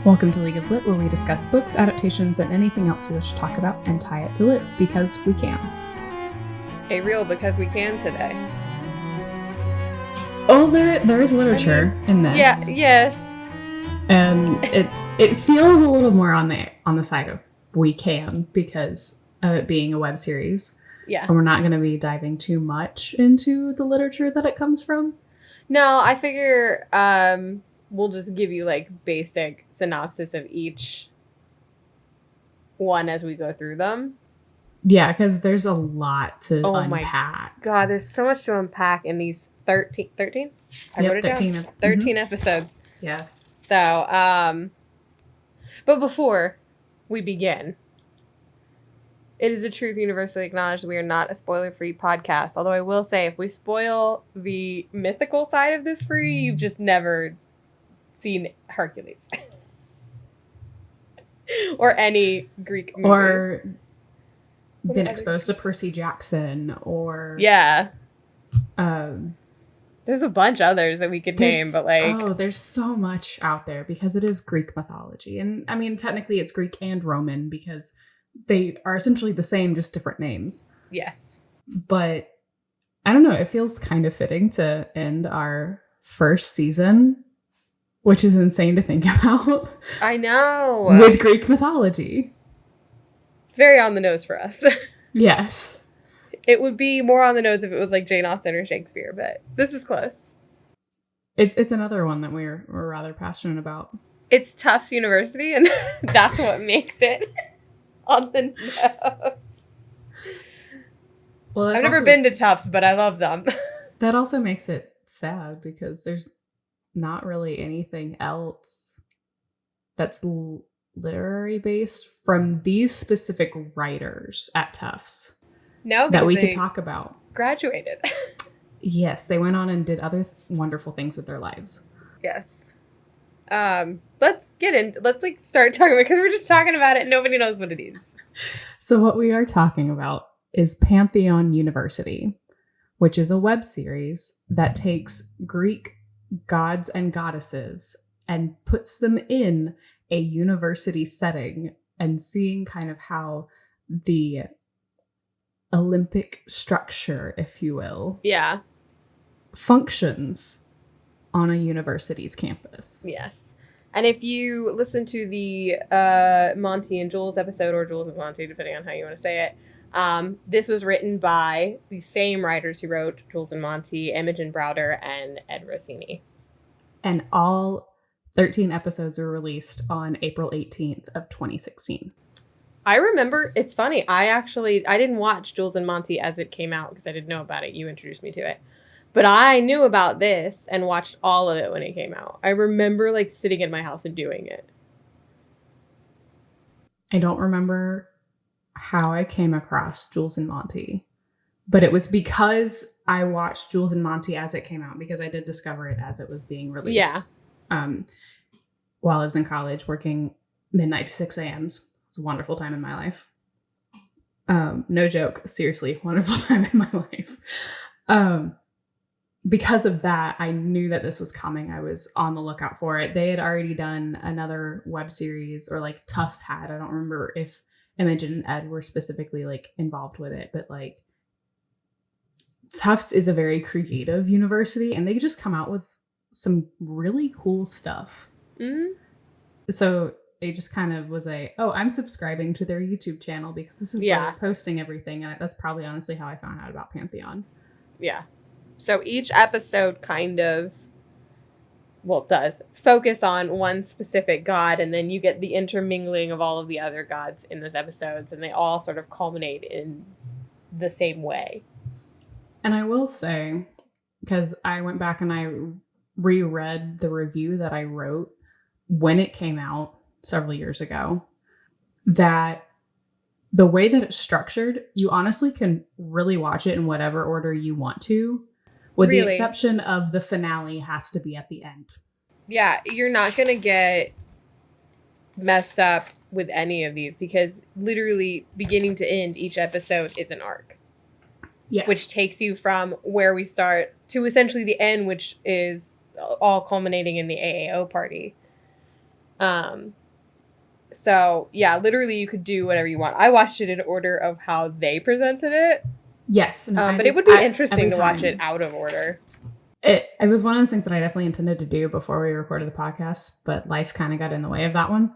Welcome to League of Lit, where we discuss books, adaptations, and anything else we wish to talk about and tie it to lit, because we can. A real because we can today. Oh, there is literature in this. Yeah, yes. And it feels a little more on the side of we can because of it being a web series. Yeah. And we're not going to be diving too much into the literature that it comes from. No, I figure we'll just give you like basic synopsis of each one as we go through them. Yeah, because there's a lot to unpack. My God, there's so much to unpack in these 13? I wrote it 13 down. 13 episodes. Yes. So, but before we begin, it is a truth universally acknowledged that we are not a spoiler-free podcast. Although I will say, if we spoil the mythical side of this for you, you've just never seen Hercules. Or any Greek movie. Or been exposed to Percy Jackson, or... Yeah. There's a bunch others that we could name, but like... Oh, there's so much out there because it is Greek mythology. And I mean, technically it's Greek and Roman because they are essentially the same, just different names. Yes. But I don't know, it feels kind of fitting to end our first season, which is insane to think about. I know. With Greek mythology. It's very on the nose for us. Yes. It would be more on the nose if it was like Jane Austen or Shakespeare, but this is close. It's another one that we're rather passionate about. It's Tufts University, and that's what makes it on the nose. Well, I've never been to Tufts, but I love them. That also makes it sad because there's not really anything else that's literary based from these specific writers at Tufts. No, that we could talk about. Graduated. Yes, they went on and did other wonderful things with their lives. Yes. Let's start talking about, because we're just talking about it and nobody knows what it is. So what we are talking about is Pantheon University, which is a web series that takes Greek gods and goddesses and puts them in a university setting and seeing kind of how the Olympic structure, if you will, functions on a university's campus. Yes. And if you listen to the Monty and Jules episode, or Jules and Monty, depending on how you want to say it, this was written by the same writers who wrote Jules and Monty, Imogen Browder, and Ed Rossini. And all 13 episodes were released on April 18th of 2016. I remember, it's funny, I didn't watch Jules and Monty as it came out because I didn't know about it. You introduced me to it. But I knew about this and watched all of it when it came out. I remember like sitting in my house and doing it. I don't remember how I came across Jules and Monty, but it was because I watched Jules and Monty as it came out, because I did discover it as it was being released. Yeah. While I was in college working midnight to 6 a.m.s. It was a wonderful time in my life. No joke. Seriously, wonderful time in my life. Because of that, I knew that this was coming. I was on the lookout for it. They had already done another web series, or like Tufts had. I don't remember if Imogen and Ed were specifically like involved with it, but like Tufts is a very creative university and they just come out with some really cool stuff. Mm-hmm. So it just kind of was I'm subscribing to their YouTube channel because this is where they're posting everything. And that's probably honestly how I found out about Pantheon. Yeah. So each episode kind of, does focus on one specific god. And then you get the intermingling of all of the other gods in those episodes. And they all sort of culminate in the same way. And I will say, because I went back and I reread the review that I wrote when it came out several years ago, that the way that it's structured, you honestly can really watch it in whatever order you want to, with the exception of the finale has to be at the end. Yeah, you're not going to get messed up with any of these because literally beginning to end, each episode is an arc. Yes. Which takes you from where we start to essentially the end, which is all culminating in the AAO party. So yeah, literally you could do whatever you want. I watched it in order of how they presented it. Yes. No, But it would be interesting to watch it out of order. It was one of those things that I definitely intended to do before we recorded the podcast, but life kind of got in the way of that one.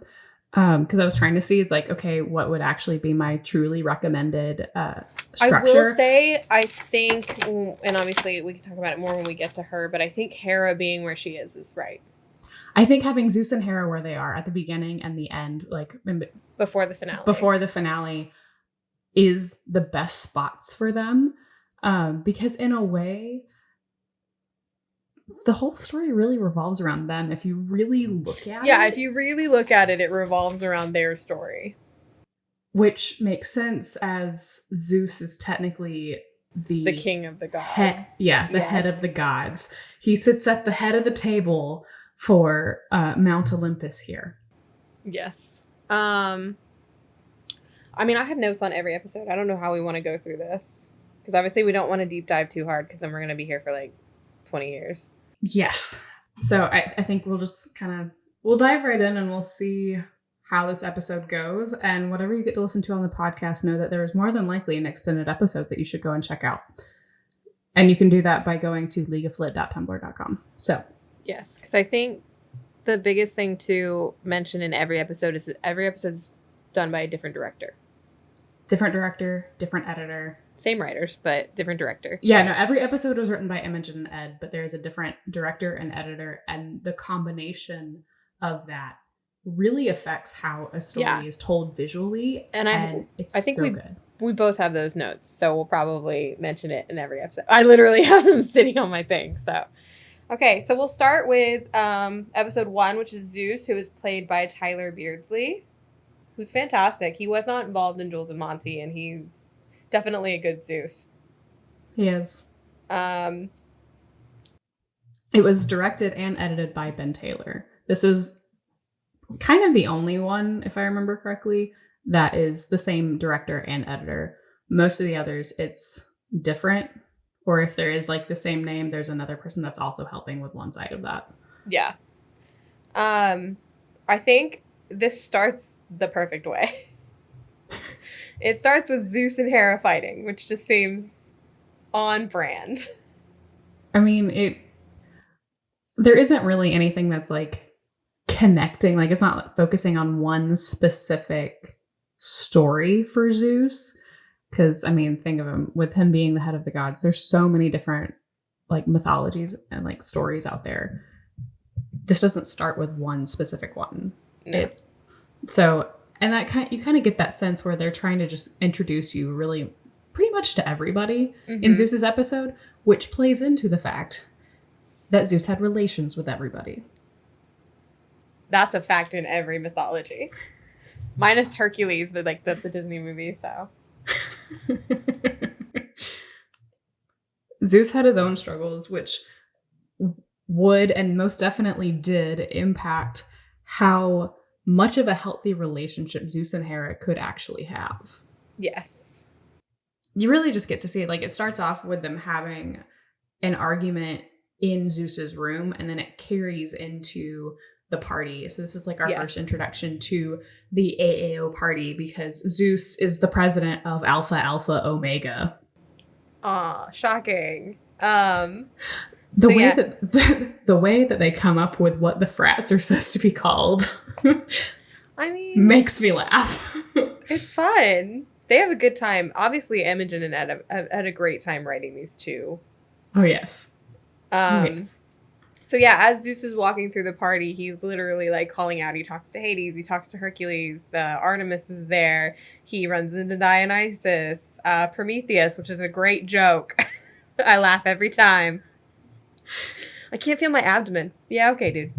Because I was trying to see, it's like, okay, what would actually be my truly recommended structure? I will say, I think, and obviously we can talk about it more when we get to her, but I think Hera being where she is right. I think having Zeus and Hera where they are at the beginning and the end, like before the finale, is the best spots for them. Because in a way, the whole story really revolves around them. If you really look at it. Yeah, if you really look at it, it revolves around their story. Which makes sense, as Zeus is technically the king of the gods. Head of the gods. He sits at the head of the table for Mount Olympus here. Yes. I mean, I have notes on every episode. I don't know how we want to go through this. Because obviously we don't want to deep dive too hard, because then we're going to be here for like 20 years. Yes. So I think we'll dive right in and we'll see how this episode goes. And whatever you get to listen to on the podcast, know that there is more than likely an extended episode that you should go and check out. And you can do that by going to leagueoflit.tumblr.com. So. Yes, because I think the biggest thing to mention in every episode is that every episode's done by a different director. Different director, different editor. Same writers, but different director. Yeah, no, every episode was written by Imogen and Ed, but there's a different director and editor, and the combination of that really affects how a story is told visually. And I think so good. We both have those notes, so we'll probably mention it in every episode. I literally have them sitting on my thing, so... Okay, so we'll start with episode 1, which is Zeus, who is played by Tyler Beardsley, who's fantastic. He was not involved in Jules and Monty, and he's definitely a good Zeus. He is. It was directed and edited by Ben Taylor. This is kind of the only one, if I remember correctly, that is the same director and editor. Most of the others, it's different. Or if there is like the same name, there's another person that's also helping with one side of that. Yeah. I think this starts the perfect way. It starts with Zeus and Hera fighting, which just seems on brand. I mean, there isn't really anything that's like connecting. Like, it's not like focusing on one specific story for Zeus. Because, I mean, think of him, with him being the head of the gods, there's so many different, like, mythologies and, like, stories out there. This doesn't start with one specific one. No. And that you kind of get that sense where they're trying to just introduce you really pretty much to everybody in Zeus's episode, which plays into the fact that Zeus had relations with everybody. That's a fact in every mythology. Minus Hercules, but, like, that's a Disney movie, so... Zeus had his own struggles, which would and most definitely did impact how much of a healthy relationship Zeus and Hera could actually have. Yes. You really just get to see it. Like, it starts off with them having an argument in Zeus's room, and then it carries into the party. So this is like our first introduction to the AAO party, because Zeus is the president of Alpha Alpha Omega. Aw, shocking. The way that they come up with what the frats are supposed to be called, I mean, makes me laugh. It's fun. They have a good time. Obviously, Imogen and Ed have had a great time writing these two. Oh yes. Yes. So yeah, as Zeus is walking through the party, he's literally like calling out. He talks to Hades. He talks to Hercules. Artemis is there. He runs into Dionysus. Prometheus, which is a great joke. I laugh every time. I can't feel my abdomen. Yeah, okay, dude.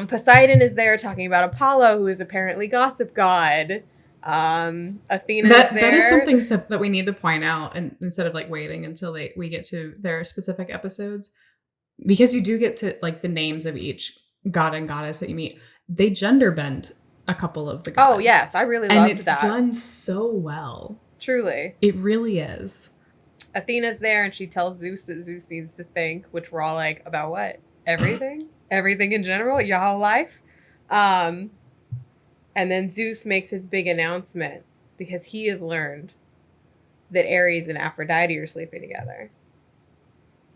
Poseidon is there talking about Apollo, who is apparently gossip god. Athena is there. That is something that we need to point out, and instead of like waiting until we get to their specific episodes, because you do get to like the names of each god and goddess that you meet. They gender bend a couple of the gods. Oh yes, I really loved that. And it's done so well. Truly. It really is. Athena's there and she tells Zeus that Zeus needs to think, which we're all like, about what? Everything? Everything in general? Your whole life? And then Zeus makes his big announcement because he has learned that Aries and Aphrodite are sleeping together.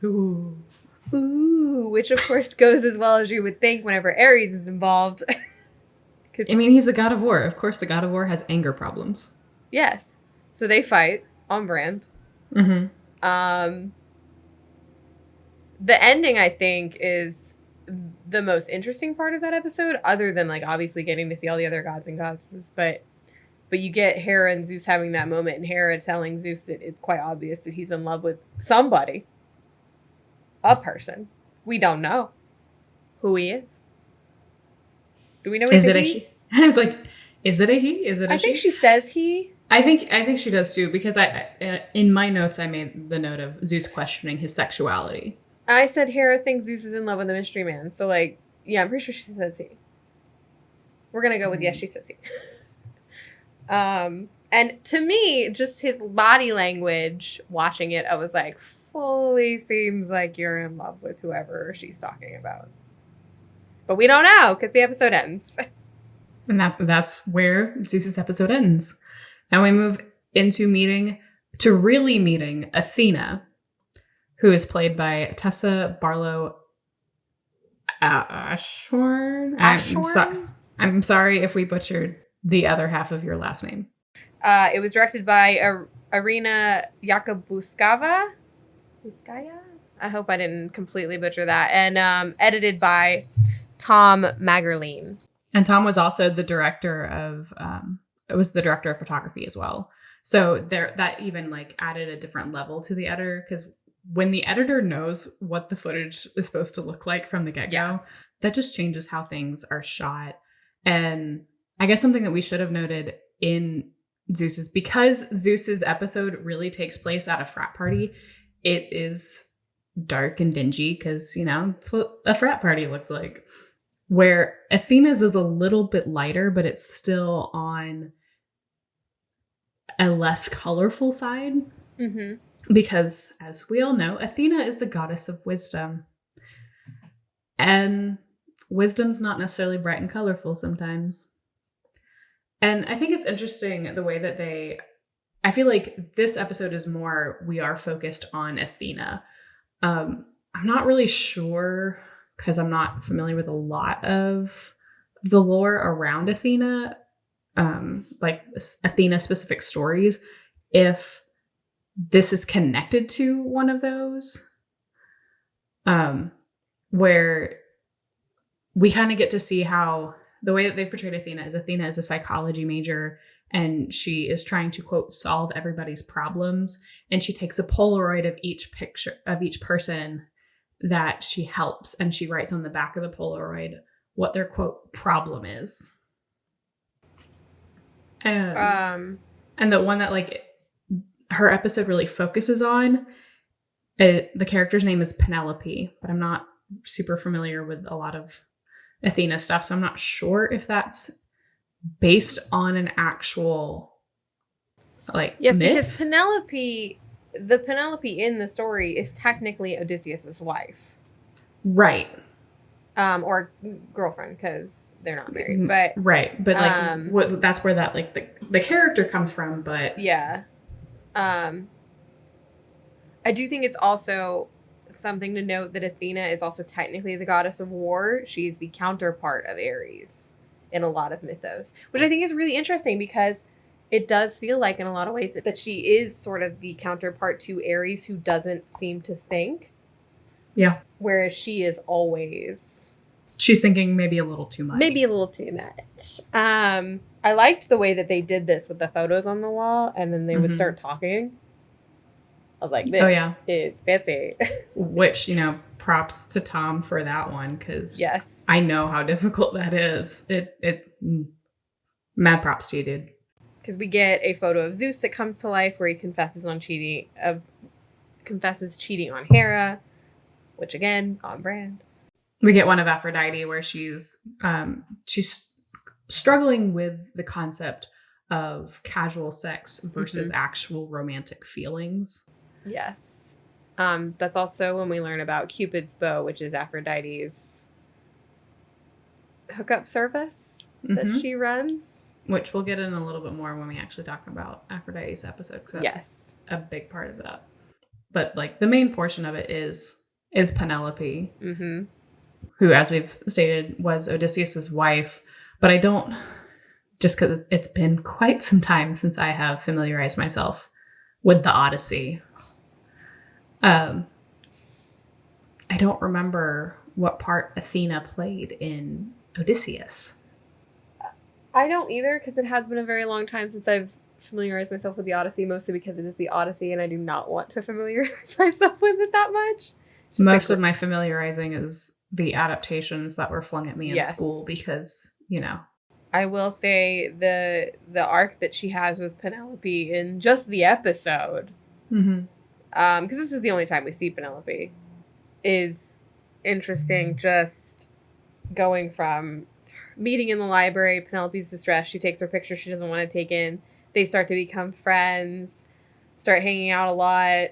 Ooh. Ooh, which of course goes as well as you would think whenever Aries is involved. I mean, he's the god of war. Of course, the god of war has anger problems. Yes. So they fight on brand. Mm-hmm. The ending, I think, is the most interesting part of that episode, other than like obviously getting to see all the other gods and goddesses. But you get Hera and Zeus having that moment, and Hera telling Zeus that it's quite obvious that he's in love with somebody, a person. We don't know who he is. Do we know? Is it a he? I was like, is it a he? Is it a she? I think she says he. I think she does too, because I in my notes I made the note of Zeus questioning his sexuality. I said Hera thinks Zeus is in love with the mystery man. So like, yeah, I'm pretty sure she says he. We're gonna go with yes, she says he. And to me, just his body language, watching it, I was like, fully seems like you're in love with whoever she's talking about. But we don't know because the episode ends. And that's where Zeus's episode ends. And we move into really meeting Athena, who is played by Tessa Barlow Ashorn. I'm sorry if we butchered the other half of your last name. It was directed by Irina Yakubuskaya. I hope I didn't completely butcher that. And edited by Tom Magerline. And Tom was also the director of photography as well. So that even like added a different level to the editor, because when the editor knows what the footage is supposed to look like from the get-go, that just changes how things are shot. And I guess something that we should have noted in Zeus's, because Zeus's episode really takes place at a frat party, it is dark and dingy because, you know, it's what a frat party looks like. Where Athena's is a little bit lighter, but it's still on a less colorful side. Mm-hmm. Because, as we all know, Athena is the goddess of wisdom. And wisdom's not necessarily bright and colorful sometimes. And I think it's interesting the way that I feel like this episode is more, we are focused on Athena. I'm not really sure, because I'm not familiar with a lot of the lore around Athena, like Athena-specific stories, if this is connected to one of those, where we kind of get to see how the way that they portrayed Athena is a psychology major, and she is trying to, quote, solve everybody's problems. And she takes a Polaroid of each picture of each person that she helps, and she writes on the back of the Polaroid what their, quote, problem is. And the one that like her episode really focuses on, the character's name is Penelope, but I'm not super familiar with a lot of Athena stuff, so I'm not sure if that's based on an actual myth. Because the Penelope in the story is technically Odysseus's wife, right? Or girlfriend, because they're not married. But right, but like that's where that like the character comes from. But yeah, I do think it's also something to note that Athena is also technically the goddess of war. She's the counterpart of Aries in a lot of mythos, which I think is really interesting because it does feel like in a lot of ways that she is sort of the counterpart to Aries, who doesn't seem to think. Yeah. Whereas she's thinking maybe a little too much. I liked the way that they did this with the photos on the wall, and then they would start talking. I was like, this is fancy. Which, you know, props to Tom for that one, because yes, I know how difficult that is. Mad props to you, dude. Because we get a photo of Zeus that comes to life where he confesses cheating on Hera, which again, on brand. We get one of Aphrodite where she's struggling with the concept of casual sex versus actual romantic feelings. Yes. That's also when we learn about Cupid's bow, which is Aphrodite's hookup service that she runs. Which we'll get in a little bit more when we actually talk about Aphrodite's episode, because that's a big part of that. But like the main portion of it is Penelope, who, as we've stated, was Odysseus's wife. But I don't, just because it's been quite some time since I have familiarized myself with the Odyssey. I don't remember what part Athena played in Odysseus. I don't either, because it has been a very long time since I've familiarized myself with the Odyssey, mostly because it is the Odyssey and I do not want to familiarize myself with it that much. Most of my familiarizing is the adaptations that were flung at me in school because, you know. I will say the arc that she has with Penelope in just the episode, because this is the only time we see Penelope, is interesting. Just going from meeting in the library, Penelope's distressed, she takes her picture she doesn't want to take in, they start to become friends, start hanging out a lot.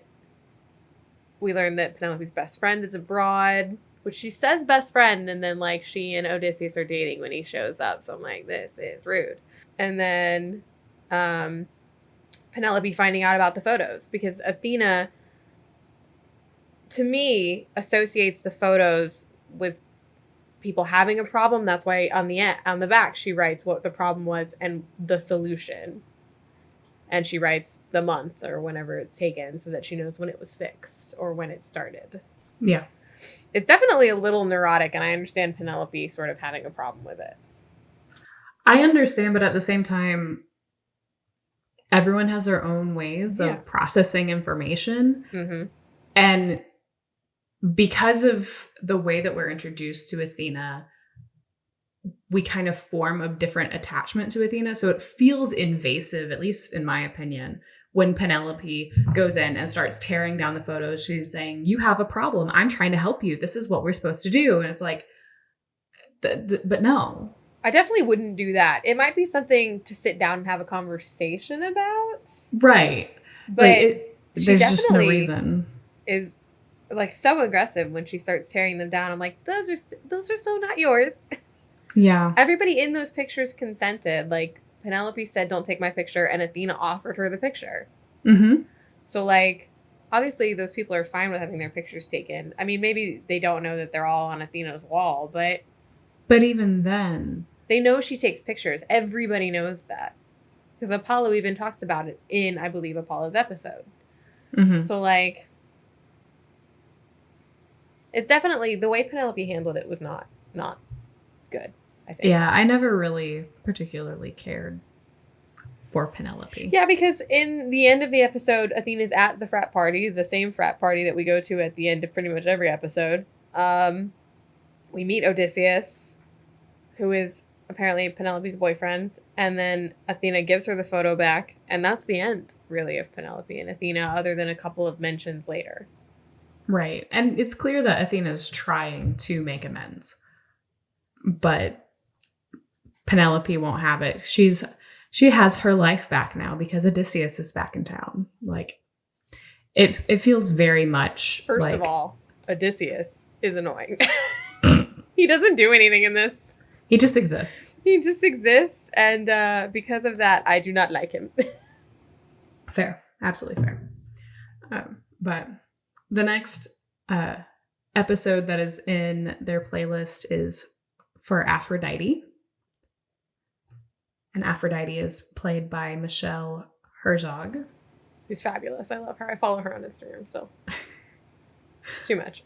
We learn that Penelope's best friend is abroad, which she says best friend, and then like she and Odysseus are dating when he shows up, so I'm like, this is rude. And then Penelope finding out about the photos, because Athena, to me, associates the photos with people having a problem. That's why on the back she writes what the problem was and the solution, and she writes the month or whenever it's taken so that she knows when it was fixed or when it started. Yeah, it's definitely a little neurotic, and I understand Penelope sort of having a problem with it. I understand, but at the same time, everyone has their own ways of processing information. And because of the way that we're introduced to Athena, we kind of form a different attachment to Athena. So it feels invasive, at least in my opinion, when Penelope goes in and starts tearing down the photos. She's saying, you have a problem. I'm trying to help you. This is what we're supposed to do. And it's like, but no. I definitely wouldn't do that. It might be something to sit down and have a conversation about. Right. But like there's just no reason. Is like so aggressive when she starts tearing them down. I'm like, those are still not yours. Yeah. Everybody in those pictures consented. Like Penelope said, don't take my picture, and Athena offered her the picture. So like, obviously those people are fine with having their pictures taken. I mean, maybe they don't know that they're all on Athena's wall, but even then, they know she takes pictures. Everybody knows that, because Apollo even talks about it in, I believe, Apollo's episode. So like, it's definitely, the way Penelope handled it was not good, I think. Yeah, I never really particularly cared for Penelope. Yeah, because in the end of the episode, Athena's at the frat party, the same frat party that we go to at the end of pretty much every episode. We meet Odysseus, who is apparently Penelope's boyfriend, and then Athena gives her the photo back, and that's the end, really, of Penelope and Athena, other than a couple of mentions later. Right. And it's clear that Athena's trying to make amends, but Penelope won't have it. She has her life back now because Odysseus is back in town. Like, it feels very much First like, of all, Odysseus is annoying. He doesn't do anything in this. He just exists. He just exists, and because of that, I do not like him. Fair. Absolutely fair. But the next episode that is in their playlist is for Aphrodite. And Aphrodite is played by Michelle Herzog. Who's fabulous. I love her. I follow her on Instagram still. Too much.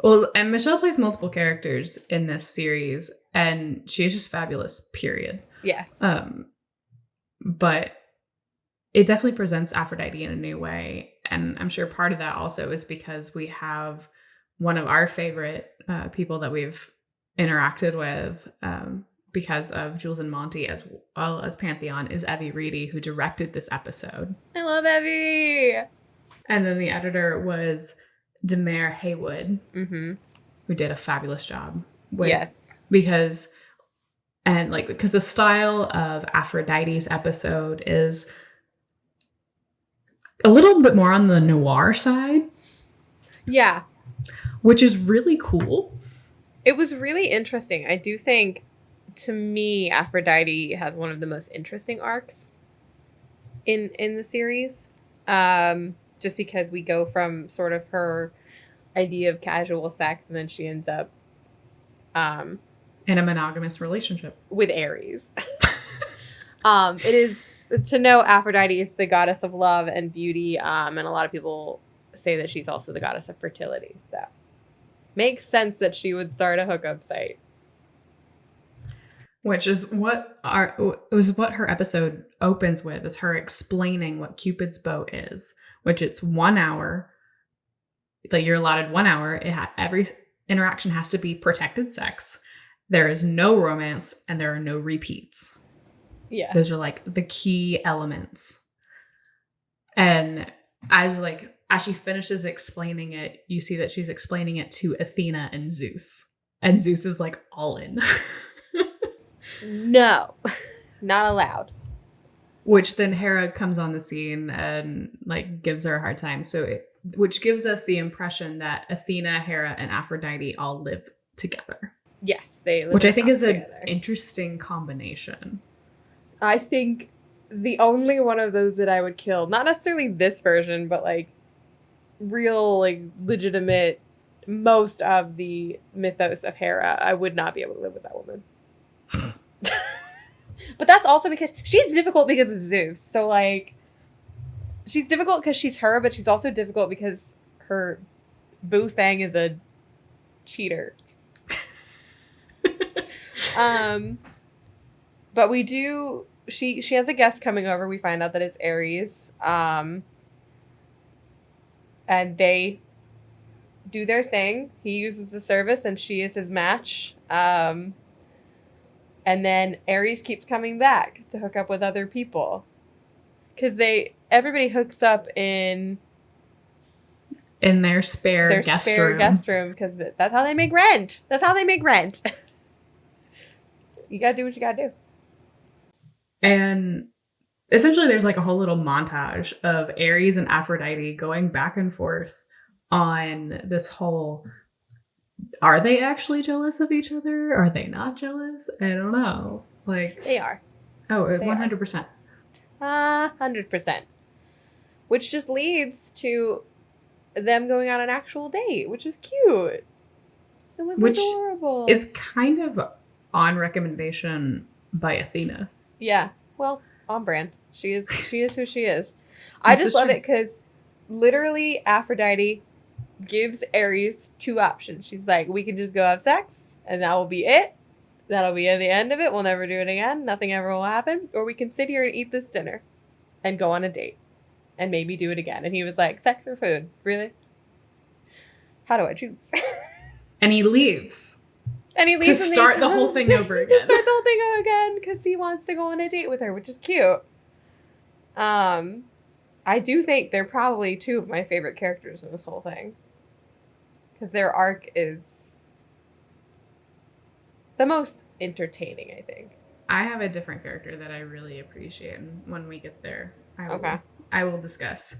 Well, and Michelle plays multiple characters in this series, and she's just fabulous, period. Yes. But it definitely presents Aphrodite in a new way. And I'm sure part of that also is because we have one of our favorite people that we've interacted with because of Jules and Monty, as well as Pantheon, is Evie Reedy, who directed this episode. I love Evie! And then the editor was Demare Haywood, who did a fabulous job. Yes. Because the style of Aphrodite's episode is a little bit more on the noir side. Yeah. Which is really cool. It was really interesting. I do think, to me, Aphrodite has one of the most interesting arcs in the series. Just because we go from sort of her idea of casual sex, and then she ends up in a monogamous relationship with Aries. It is, to know Aphrodite is the goddess of love and beauty, and a lot of people say that she's also the goddess of fertility. So makes sense that she would start a hookup site. Which is what her episode opens with, is her explaining what Cupid's bow is, which it's 1 hour. Like, you're allotted 1 hour. Every interaction has to be protected sex. There is no romance, and there are no repeats. Yeah, those are like the key elements. And as she finishes explaining it, you see that she's explaining it to Athena and Zeus, and Zeus is like all in. No, not allowed. Which then Hera comes on the scene and like gives her a hard time. Which gives us the impression that Athena, Hera, and Aphrodite all live together. Yes, they live. Which I think is together. An interesting combination. I think the only one of those that I would kill, not necessarily this version, but like real, like legitimate, most of the mythos of Hera, I would not be able to live with that woman. But that's also because she's difficult because of Zeus. So like, she's difficult because she's her, but she's also difficult because her boo thing is a cheater. But we do. She has a guest coming over. We find out that it's Aries. And they do their thing. He uses the service, and she is his match. And then Aries keeps coming back to hook up with other people. Because everybody hooks up in their spare guest room. Because that's how they make rent. You gotta do what you gotta do. And essentially there's like a whole little montage of Aries and Aphrodite going back and forth on this whole, are they actually jealous of each other? Are they not jealous? I don't know. Like, they are. Oh, 100%. 100%. Which just leads to them going on an actual date, which is cute. It was adorable. It's kind of on recommendation by Athena. Yeah. Well, on brand. She is who she is. I just love it because literally Aphrodite gives Aries 2 options. She's like, we can just go have sex and that will be it. That'll be the end of it. We'll never do it again. Nothing ever will happen. Or we can sit here and eat this dinner and go on a date and maybe do it again. And he was like, sex or food? Really? How do I choose? And he leaves. And he leaves to start the whole thing over again. To start the whole thing over again because he wants to go on a date with her, which is cute. I do think they're probably 2 of my favorite characters in this whole thing. Because their arc is the most entertaining, I think. I have a different character that I really appreciate, and when we get there, I will discuss.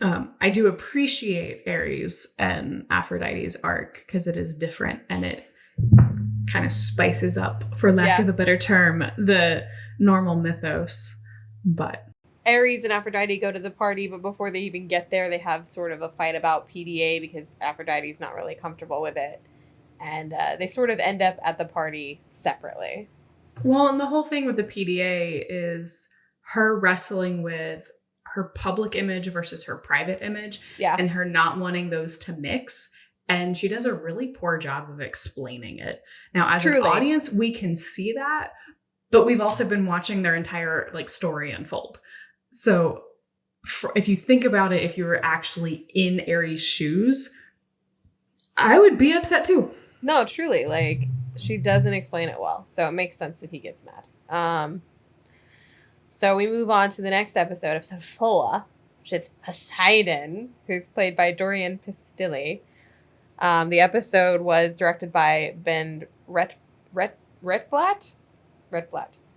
I do appreciate Aries and Aphrodite's arc because it is different and it kind of spices up, for lack of a better term, the normal mythos. But Aries and Aphrodite go to the party, but before they even get there, they have sort of a fight about PDA because Aphrodite's not really comfortable with it. And they sort of end up at the party separately. Well, and the whole thing with the PDA is her wrestling with her public image versus her private image, and her not wanting those to mix. And she does a really poor job of explaining it. Now, as an audience, we can see that, but we've also been watching their entire story unfold. So if you think about it, if you were actually in Aries' shoes, I would be upset too. No, truly. She doesn't explain it well. So it makes sense that he gets mad. So we move on to the next episode 4, which is Poseidon, who's played by Dorian Pistilli. The episode was directed by Ben Redblatt.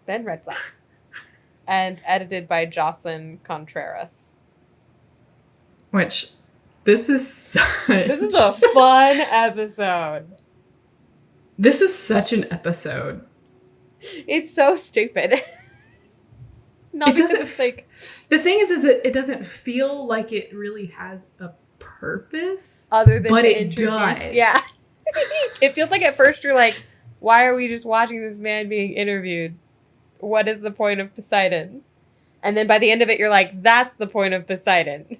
Ben Redblatt. And edited by Jocelyn Contreras. Which, this is a fun episode. This is such an episode. It's so stupid. Not because it's like... The thing is that it doesn't feel like it really has a purpose. Other than but it introduce. Does. Yeah. It feels like at first you're like, why are we just watching this man being interviewed? What is the point of Poseidon? And then by the end of it, you're like, that's the point of Poseidon.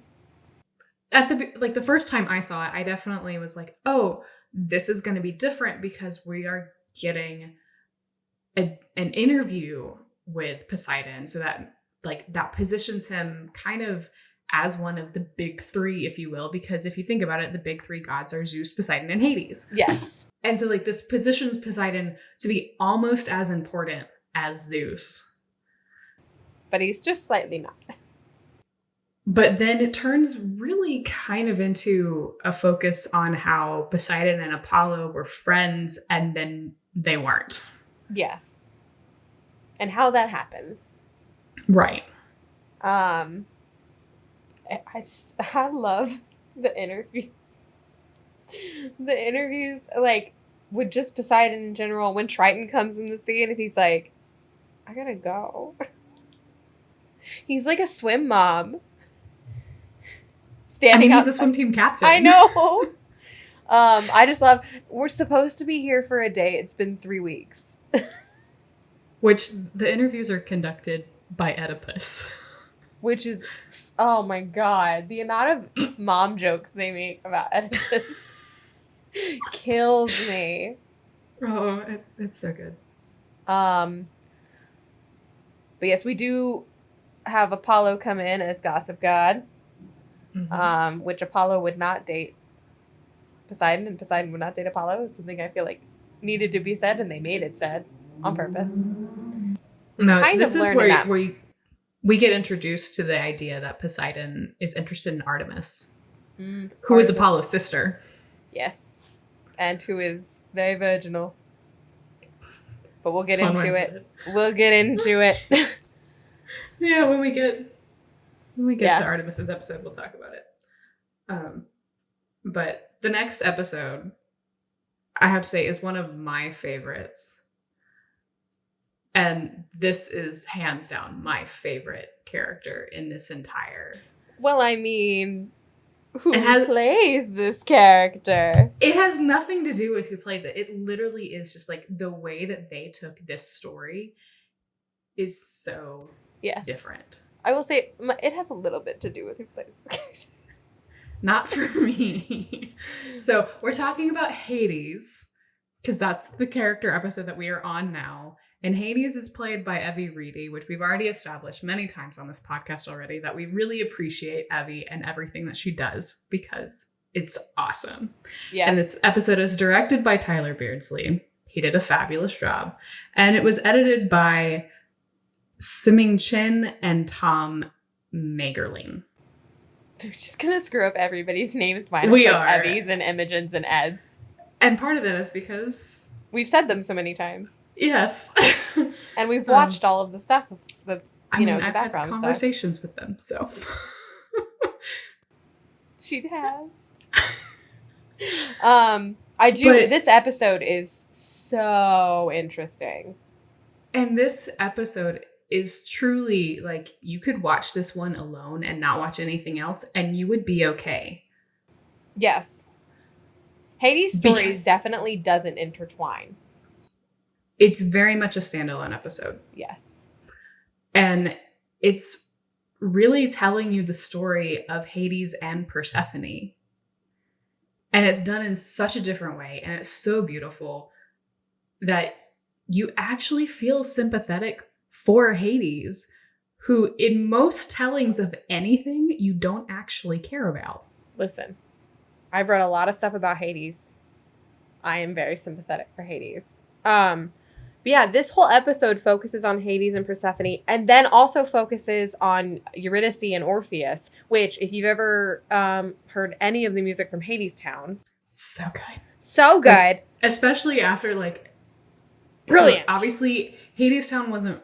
At the first time I saw it, I definitely was like, oh, this is going to be different because we are getting an interview with Poseidon. So that positions him kind of as one of the big three, if you will, because if you think about it, the big three gods are Zeus, Poseidon, and Hades. Yes. And so this positions Poseidon to be almost as important as Zeus. But he's just slightly not. But then it turns really kind of into a focus on how Poseidon and Apollo were friends and then they weren't. Yes. And how that happens. Right. I love the interview. The interviews, like, with just Poseidon in general, when Triton comes in the scene and he's like, I gotta go. He's like a swim mom. He's a swim team captain. I know. I just love, we're supposed to be here for a day. It's been 3 weeks. Which the interviews are conducted by Oedipus. Which is, oh my God, the amount of mom jokes they make about Oedipus kills me. Oh, it's so good. But yes, we do have Apollo come in as gossip god, which Apollo would not date Poseidon, and Poseidon would not date Apollo. It's something I feel like needed to be said, and they made it said on purpose. No, this is where we get introduced to the idea that Poseidon is interested in Artemis, who is Apollo's sister. Yes, and who is very virginal. But we'll get into it. We'll get into it. Yeah, when we get to Artemis's episode, we'll talk about it. But the next episode, I have to say, is one of my favorites. And this is hands down my favorite character in this entire. Well, I mean, who plays this character? It has nothing to do with who plays it. It literally is just like the way that they took this story is so different. I will say it has a little bit to do with who plays this character. Not for me. So we're talking about Hades, because that's the character episode that we are on now. And Hades is played by Evie Reedy, which we've already established many times on this podcast already, that we really appreciate Evie and everything that she does because it's awesome. Yeah. And this episode is directed by Tyler Beardsley. He did a fabulous job. And it was edited by Siming Chin and Tom Magerling. We're just going to screw up everybody's names. We are. Evie's and Imogen's and Ed's. And part of that is because we've said them so many times. Yes. And we've watched all of the stuff that's, the I've background had conversations with them, so. She has. This episode is so interesting. And this episode is truly, like, you could watch this one alone and not watch anything else, and you would be okay. Yes. Hades' story definitely doesn't intertwine. It's very much a standalone episode. Yes. And it's really telling you the story of Hades and Persephone. And it's done in such a different way. And it's so beautiful that you actually feel sympathetic for Hades, who in most tellings of anything, you don't actually care about. Listen, I've read a lot of stuff about Hades. I am very sympathetic for Hades. But yeah, this whole episode focuses on Hades and Persephone, and then also focuses on Eurydice and Orpheus, which, if you've ever heard any of the music from Hadestown, so good. So good. Like, especially after, like, brilliant. So obviously, Hadestown wasn't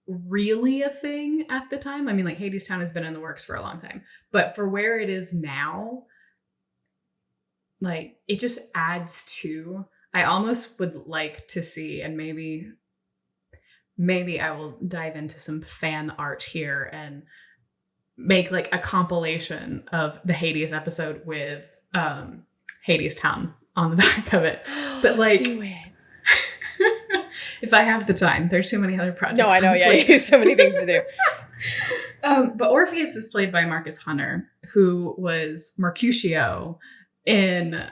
really a thing at the time. I mean, like Hades Town has been in the works for a long time, but for where it is now, like it just adds to, I almost would like to see, and maybe I will dive into some fan art here and make like a compilation of the Hades episode with Hades Town on the back of it. But like, do it. If I have the time, there's too many other projects. No, I know. Yeah, there's so many things to do. But Orpheus is played by Marcus Hunter, who was Mercutio in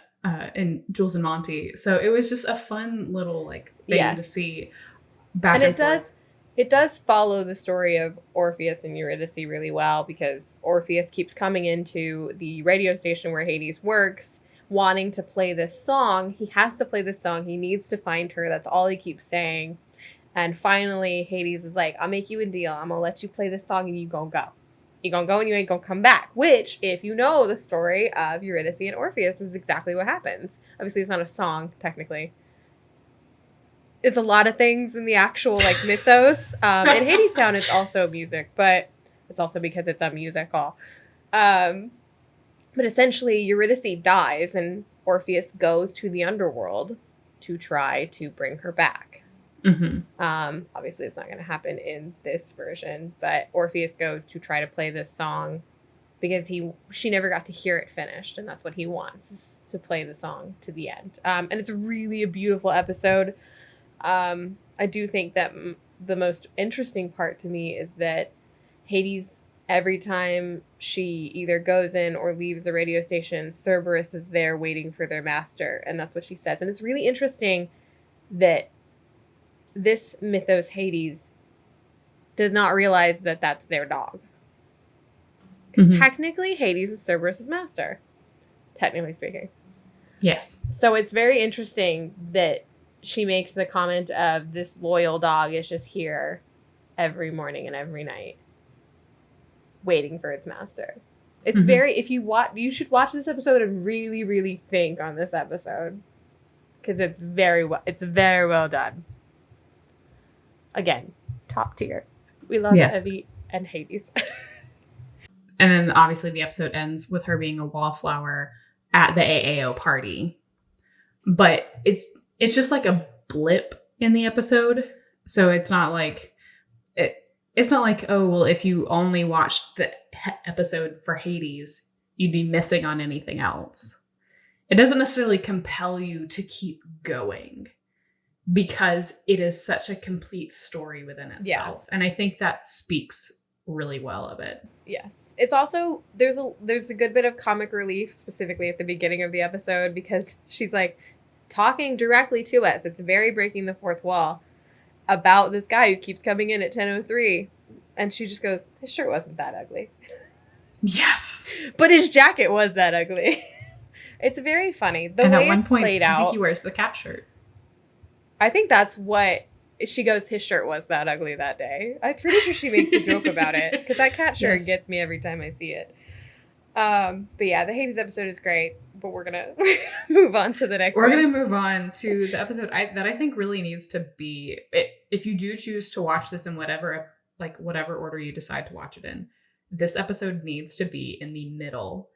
Jules and Monty. So it was just a fun little like thing to see back and forth. It does follow the story of Orpheus and Eurydice really well, because Orpheus keeps coming into the radio station where Hades works, wanting to play this song. He has to play this song. He needs to find her. That's all he keeps saying. And finally, Hades is like, I'll make you a deal. I'm going to let you play this song and you gonna go. You gonna go and you ain't gonna come back. Which, if you know the story of Eurydice and Orpheus, is exactly what happens. Obviously, it's not a song, technically. It's a lot of things in the actual like mythos. In Hades Town, it's also music, but it's also because it's a musical. But essentially, Eurydice dies, and Orpheus goes to the underworld to try to bring her back. Mm-hmm. Obviously, it's not going to happen in this version, but Orpheus goes to try to play this song because she never got to hear it finished, and that's what he wants, is to play the song to the end. And it's really a beautiful episode. I do think that the most interesting part to me is that Hades, every time she either goes in or leaves the radio station, Cerberus is there waiting for their master. And that's what she says. And it's really interesting that this mythos Hades does not realize that that's their dog. Because technically Hades is Cerberus's master. Technically speaking. Yes. So it's very interesting that she makes the comment of this loyal dog is just here every morning and every night, waiting for its master. It's very, if you watch, you should watch this episode and really, really think on this episode, because it's very well done. Again, top tier. We love Evie and Hades. And then obviously the episode ends with her being a wallflower at the AAO party, but it's just like a blip in the episode. So it's not like it's not like, oh, well, if you only watched the episode for Hades, you'd be missing on anything else. It doesn't necessarily compel you to keep going because it is such a complete story within itself. Yeah. And I think that speaks really well of it. Yes. It's also, there's a good bit of comic relief, specifically at the beginning of the episode, because she's like talking directly to us. It's very breaking the fourth wall about this guy who keeps coming in at 10:03, and she just goes, his shirt wasn't that ugly. Yes. But his jacket was that ugly. It's very funny. The way it's played out. I think he wears the cat shirt. I think that's what she goes, his shirt was that ugly that day. I'm pretty sure she makes a joke about it, because that cat shirt gets me every time I see it. But yeah, the Hades episode is great, but we're gonna move on to the next one. We're gonna move on to the episode that I think really needs to be, if you do choose to watch this in whatever order you decide to watch it in, this episode needs to be in the middle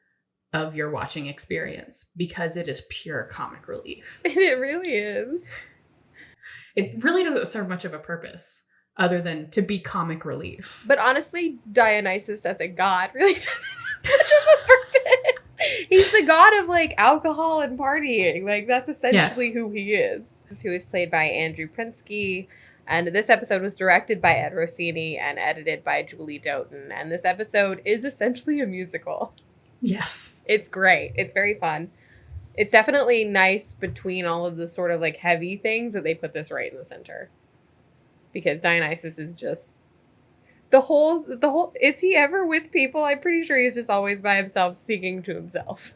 of your watching experience, because it is pure comic relief. It really is. It really doesn't serve much of a purpose other than to be comic relief. But honestly, Dionysus as a god really doesn't have much of a purpose. He's the god of like alcohol and partying. Like that's essentially who he is. Who is played by Andrew Prinsky. And this episode was directed by Ed Rossini and edited by Julie Doughton. And this episode is essentially a musical. Yes. It's great. It's very fun. It's definitely nice between all of the sort of like heavy things that they put this right in the center. Because Dionysus is just the whole is he ever with people? I'm pretty sure he's just always by himself, singing to himself.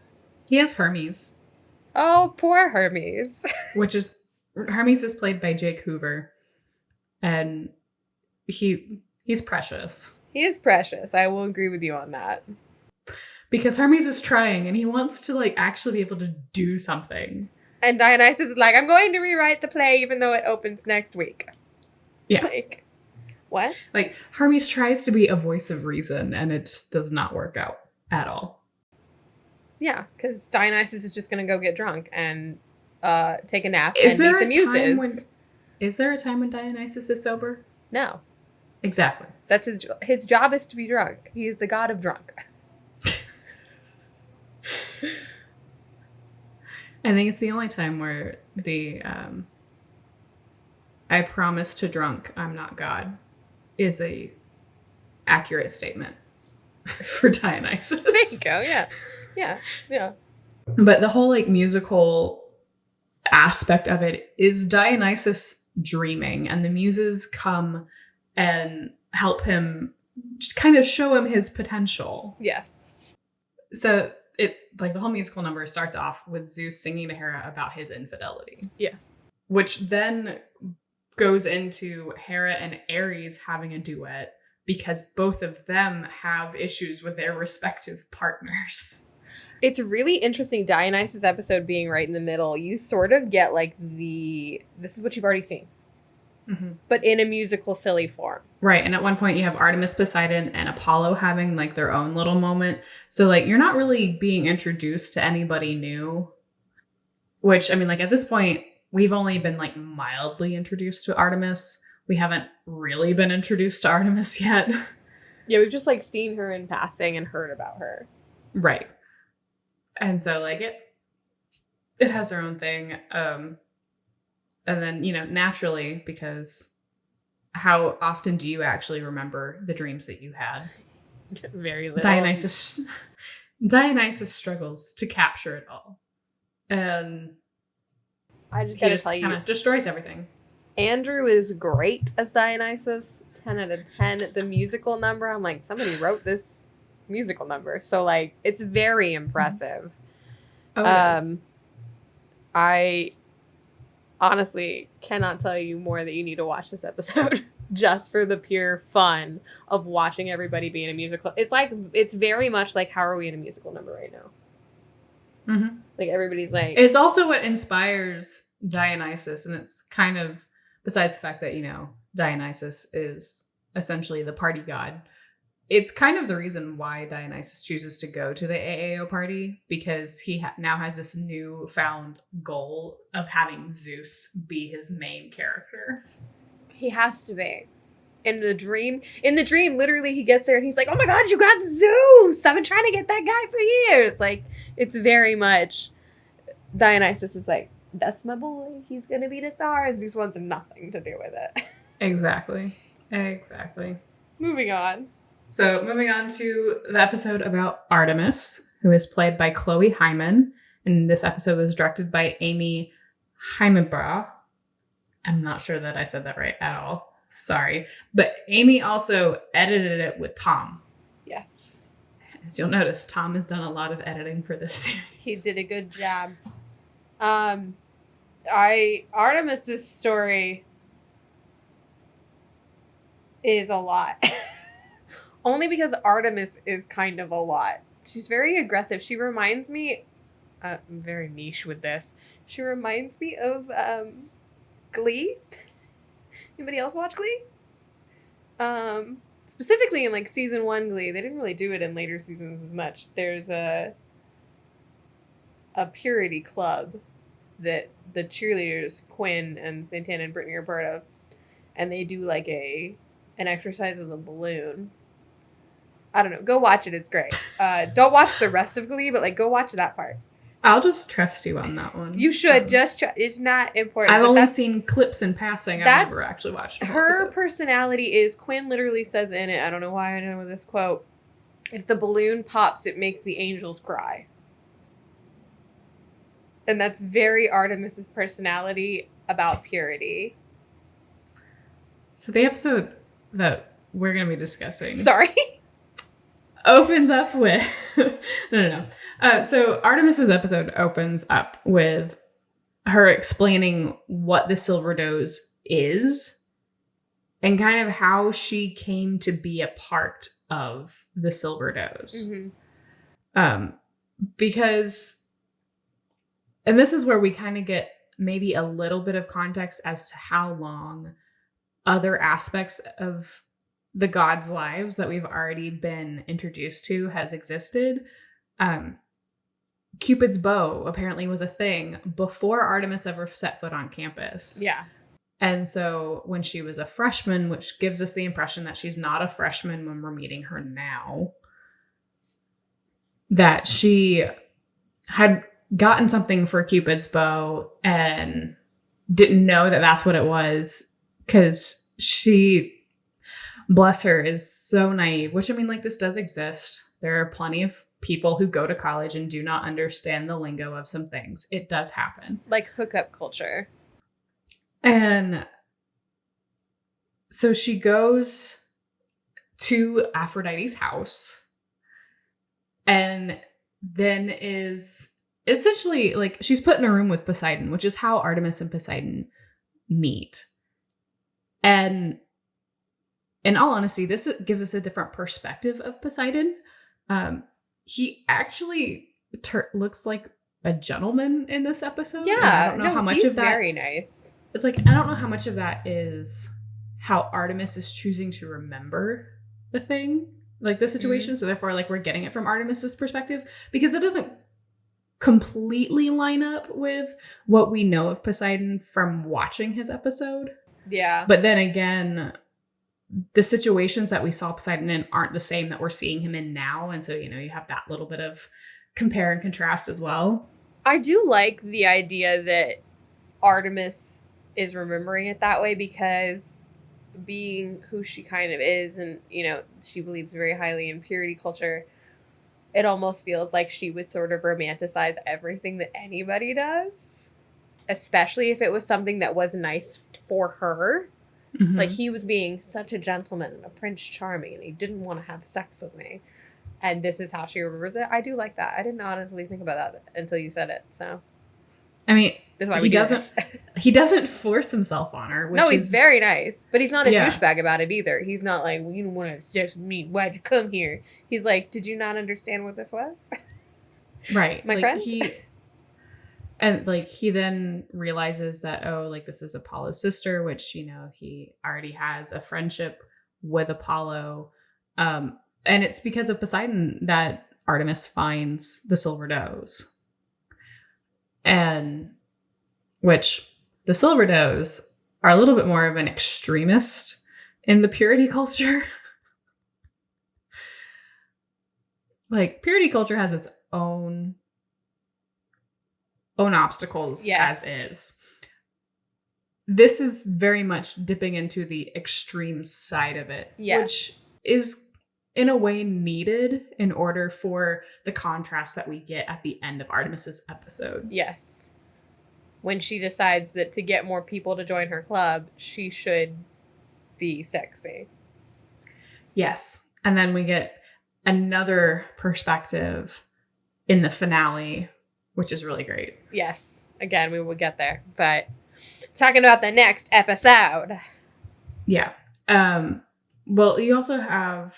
He has Hermes. Oh, poor Hermes. Hermes is played by Jake Hoover. And he's precious. He is precious. I will agree with you on that. Because Hermes is trying and he wants to like actually be able to do something. And Dionysus is like, I'm going to rewrite the play even though it opens next week. Yeah. Like, What? Like, Hermes tries to be a voice of reason, and it just does not work out at all. Yeah, because Dionysus is just going to go get drunk and take a nap Is and meet there the a muses. time when? Is there a time when Dionysus is sober? No. Exactly. That's his job is to be drunk. He is the god of drunk. I think it's the only time where the I promise to drunk, I'm not God is a accurate statement for Dionysus. There you go. Yeah. Yeah. Yeah. But the whole like musical aspect of it is Dionysus dreaming, and the muses come and help him kind of show him his potential. Yes. So it like the whole musical number starts off with Zeus singing to Hera about his infidelity. Yeah. Which then goes into Hera and Aries having a duet because both of them have issues with their respective partners. It's really interesting, Dionysus episode being right in the middle. You sort of get like this is what you've already seen. Mm-hmm. But in a musical silly form. Right. And at one point you have Artemis, Poseidon, and Apollo having like their own little moment. So like you're not really being introduced to anybody new. Which, I mean, like at this point, we've only been like mildly introduced to Artemis. We haven't really been introduced to Artemis yet. Yeah, we've just like seen her in passing and heard about her. Right. And so like it has their own thing. And then, you know, naturally, because how often do you actually remember the dreams that you had? Very little. Dionysus struggles to capture it all. And I just gotta tell you, kind of destroys everything. Andrew is great as Dionysus. 10 out of 10. The musical number, I'm like, somebody wrote this musical number. So like, it's very impressive. Oh, yes. I honestly cannot tell you more that you need to watch this episode just for the pure fun of watching everybody be in a musical. It's very much like, how are we in a musical number right now? Mm-hmm. Like everybody's like, it's also what inspires Dionysus, and it's kind of besides the fact that, you know, Dionysus is essentially the party god. It's kind of the reason why Dionysus chooses to go to the AAO party, because he now has this newfound goal of having Zeus be his main character. He has to be. In the dream, literally he gets there and he's like, oh my God, you got Zeus! I've been trying to get that guy for years. Like, it's very much, Dionysus is like, that's my boy. He's going to be the star. And Zeus wants nothing to do with it. Exactly. Moving on. So moving on to the episode about Artemis, who is played by Chloe Hyman. And this episode was directed by Amy Heimenbra. I'm not sure that I said that right at all. Sorry. But Amy also edited it with Tom. Yes. As you'll notice, Tom has done a lot of editing for this series. He did a good job. Artemis's story is a lot. Only because Artemis is kind of a lot. She's very aggressive. She reminds me, I'm very niche with this. She reminds me of Glee. Anybody else watch Glee? Specifically in like season 1 Glee. They didn't really do it in later seasons as much. There's a purity club that the cheerleaders, Quinn and Santana and Brittany, are part of. And they do like an exercise with a balloon. I don't know. Go watch it. It's great. Don't watch the rest of Glee, but like go watch that part. I'll just trust you on that one. You should just trust. It's not important. I've only seen clips in passing. I've never actually watched it. Her personality is, Quinn literally says in it, I don't know why I know this quote, if the balloon pops, it makes the angels cry. And that's very Artemis's personality about purity. So the episode that we're going to be discussing... Sorry? opens up with no. So Artemis's episode opens up with her explaining what the Silver Dose is and kind of how she came to be a part of the Silver Dose. Mm-hmm. Because, and this is where we kind of get maybe a little bit of context as to how long other aspects of the gods' lives that we've already been introduced to has existed. Cupid's bow apparently was a thing before Artemis ever set foot on campus. Yeah. And so when she was a freshman, which gives us the impression that she's not a freshman when we're meeting her now, that she had gotten something for Cupid's bow and didn't know that that's what it was, because she, bless her, is so naive, which I mean, like, this does exist. There are plenty of people who go to college and do not understand the lingo of some things. It does happen. Like hookup culture. And so she goes to Aphrodite's house and then is essentially, like, she's put in a room with Poseidon, which is how Artemis and Poseidon meet. And in all honesty, this gives us a different perspective of Poseidon. He actually looks like a gentleman in this episode. Yeah, I don't know how much of that. Very nice. It's like, I don't know how much of that is how Artemis is choosing to remember the thing, like the situation. Mm-hmm. So therefore, like, we're getting it from Artemis's perspective, because it doesn't completely line up with what we know of Poseidon from watching his episode. Yeah. But then again, the situations that we saw Poseidon in aren't the same that we're seeing him in now. And so, you know, you have that little bit of compare and contrast as well. I do like the idea that Artemis is remembering it that way, because being who she kind of is, and, you know, she believes very highly in purity culture, it almost feels like she would sort of romanticize everything that anybody does, especially if it was something that was nice for her. Mm-hmm. Like, he was being such a gentleman and a Prince Charming, and he didn't want to have sex with me. And this is how she remembers it. I do like that. I didn't honestly think about that until you said it. So, I mean, this is why he doesn't force himself on her. Which he's very nice, but he's not a douchebag about it either. He's not like, well, you don't want to have sex with me. Why'd you come here? He's like, did you not understand what this was? Right. My friend? And, like, he then realizes that, oh, like, this is Apollo's sister, which, you know, he already has a friendship with Apollo. And it's because of Poseidon that Artemis finds the silver does. And which the silver does are a little bit more of an extremist in the purity culture. Like, purity culture has its own obstacles, yes, as is. This is very much dipping into the extreme side of it, yes, which is in a way needed in order for the contrast that we get at the end of Artemis's episode. Yes. When she decides that to get more people to join her club, she should be sexy. Yes. And then we get another perspective in the finale, which is really great. Yes. Again, we will get there. But talking about the next episode. Yeah. Well, you also have,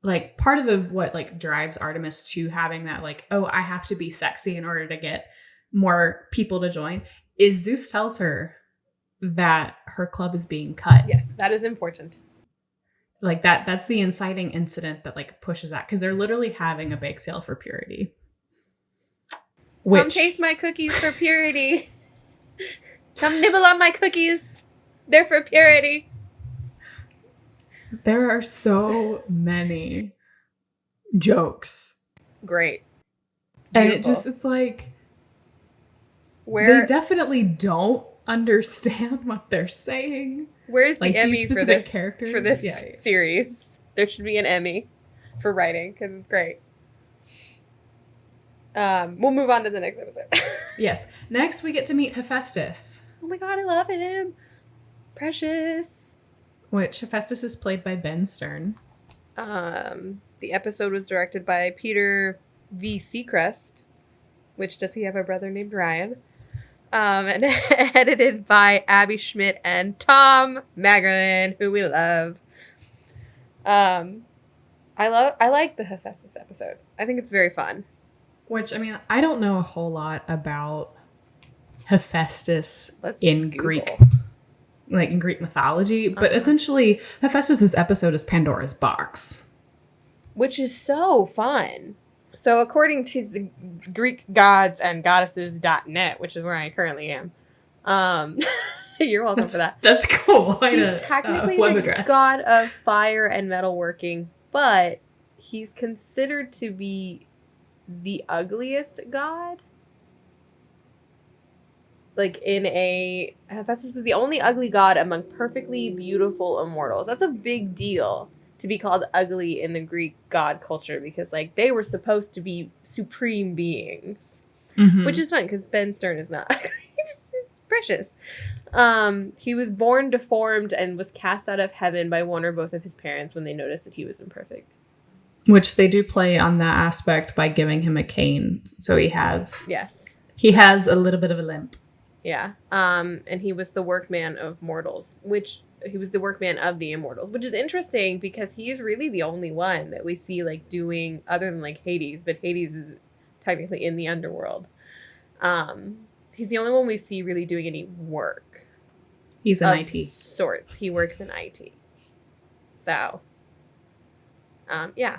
like, part of what, like, drives Artemis to having that, like, oh, I have to be sexy in order to get more people to join, is Zeus tells her that her club is being cut. Yes, that is important. Like, that's the inciting incident that, like, pushes that, because they're literally having a bake sale for purity. Come taste my cookies for purity. Come nibble on my cookies. They're for purity. There are so many jokes. Great. And it's like, they definitely don't understand what they're saying. Where's the like, Emmy for this characters? For this series? There should be an Emmy for writing, because it's great. We'll move on to the next episode. Yes. Next, we get to meet Hephaestus. Oh my god, I love him. Precious. Which Hephaestus is played by Ben Stern. The episode was directed by Peter V. Seacrest, which does he have a brother named Ryan? And edited by Abby Schmidt and Tom Magrin, who we love. I like the Hephaestus episode. I think it's very fun. Which, I mean, I don't know a whole lot about Hephaestus in Greek like in Greek mythology. But essentially, Hephaestus' episode is Pandora's box. Which is so fun. So according to the Greek gods and goddesses.net, which is where I currently am, you're welcome for that. That's cool. He's technically the god of fire and metalworking, but he's considered to be the ugliest god. Like Hephaestus was the only ugly god among perfectly beautiful immortals. That's a big deal to be called ugly in the Greek god culture, because like they were supposed to be supreme beings, which is fun because Ben Stern is not ugly. It's precious. He was born deformed and was cast out of heaven by one or both of his parents when they noticed that he was imperfect. Which they do play on that aspect by giving him a cane. So he has a little bit of a limp. Yeah. And he was the workman of mortals, he was the workman of the immortals, which is interesting because he's really the only one that we see like doing, other than like Hades, but Hades is technically in the underworld. He's the only one we see really doing any work. He's in IT. Sorts. He works in IT. So, yeah.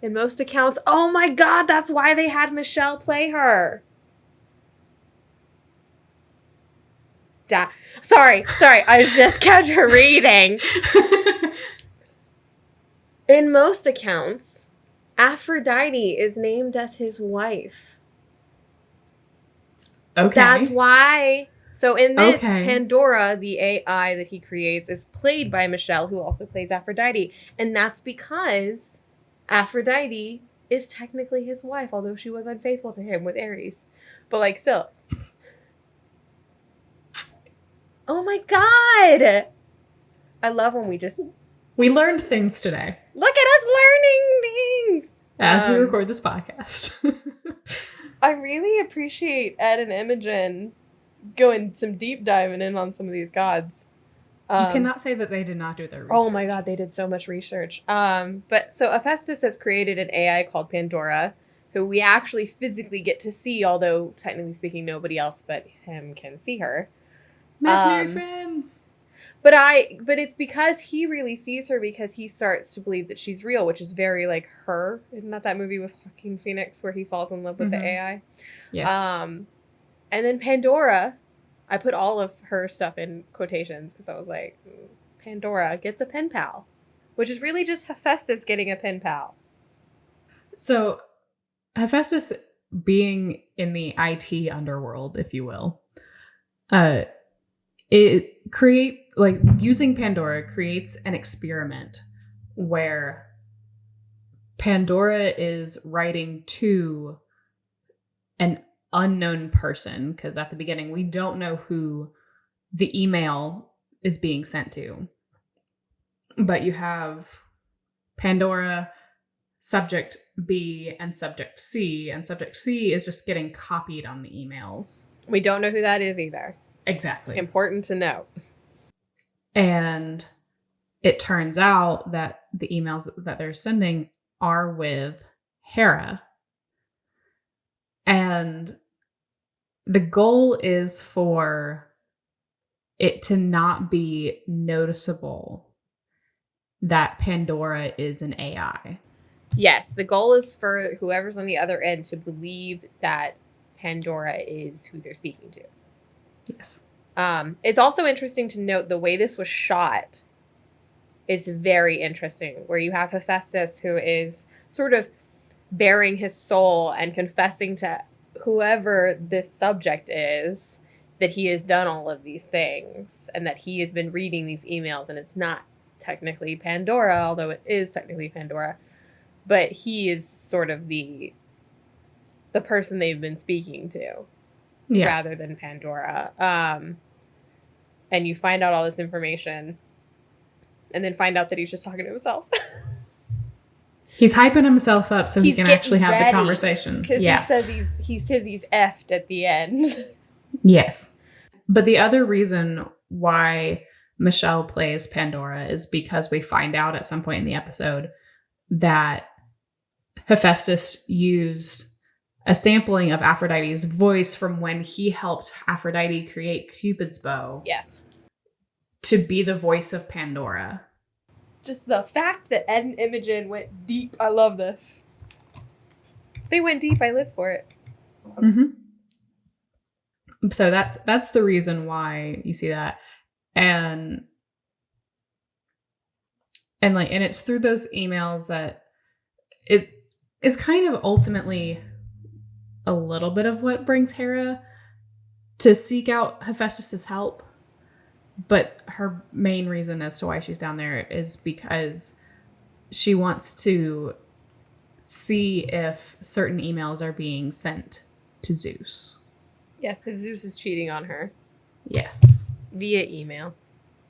In most accounts, oh my god, that's why they had Michelle play her. Sorry, I just kept reading. In most accounts, Aphrodite is named as his wife. Okay. That's why. So in this, Pandora, the AI that he creates, is played by Michelle, who also plays Aphrodite. And that's because Aphrodite is technically his wife, although she was unfaithful to him with Aries. But like, still. Oh my god! I love when we learned things today. Look at us learning things! As we record this podcast. I really appreciate Ed and Imogen going some deep diving in on some of these gods. You cannot say that they did not do their research. Oh my god, they did so much research. But so Hephaestus has created an AI called Pandora, who we actually physically get to see, although technically speaking, nobody else but him can see her. Imaginary friends. But it's because he really sees her, because he starts to believe that she's real, which is very like Her. Isn't that movie with Joaquin Phoenix where he falls in love with the AI? Yes. And then Pandora, I put all of her stuff in quotations because I was like, Pandora gets a pen pal, which is really just Hephaestus getting a pen pal. So Hephaestus being in the IT underworld, if you will, using Pandora creates an experiment where Pandora is writing to an unknown person, because at the beginning we don't know who the email is being sent to. But you have Pandora, subject B, and subject C, and subject C is just getting copied on the emails. We don't know who that is either. Exactly. Important to note. And it turns out that the emails that they're sending are with Hera. And the goal is for it to not be noticeable that Pandora is an AI. Yes, the goal is for whoever's on the other end to believe that Pandora is who they're speaking to. Yes. It's also interesting to note the way this was shot is very interesting, where you have Hephaestus, who is sort of bearing his soul and confessing to whoever this subject is that he has done all of these things and that he has been reading these emails, and it's not technically Pandora, although it is technically Pandora, but he is sort of the person they've been speaking to. Yeah. Rather than Pandora. And you find out all this information and then find out that he's just talking to himself. He's hyping himself up so he can actually have the conversation. Because he says he's effed at the end. Yes. But the other reason why Michelle plays Pandora is because we find out at some point in the episode that Hephaestus used a sampling of Aphrodite's voice from when he helped Aphrodite create Cupid's bow. Yes. To be the voice of Pandora. Just the fact that Ed and Imogen went deep. I love this. They went deep. I live for it. Mm-hmm. So that's the reason why you see that. And it's through those emails that it is kind of ultimately a little bit of what brings Hera to seek out Hephaestus' help. But her main reason as to why she's down there is because she wants to see if certain emails are being sent to Zeus. Yes, if Zeus is cheating on her. Yes. Via email.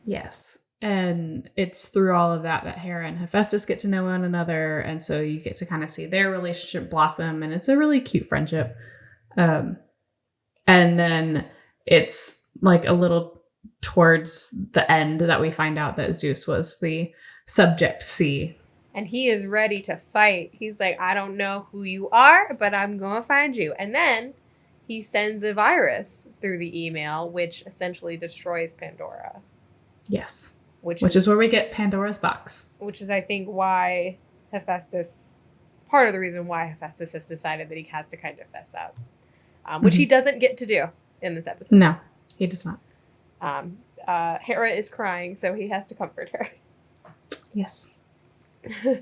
Yes. And it's through all of that Hera and Hephaestus get to know one another. And so you get to kind of see their relationship blossom. And it's a really cute friendship. And then it's like a little towards the end that we find out that Zeus was the subject C. And he is ready to fight. He's like, I don't know who you are, but I'm going to find you. And then he sends a virus through the email, which essentially destroys Pandora. Yes. Which is where we get Pandora's box. Which is, I think, why part of the reason why Hephaestus has decided that he has to kind of fess up. Which he doesn't get to do in this episode. No, he does not. Hera is crying, so he has to comfort her. Yes.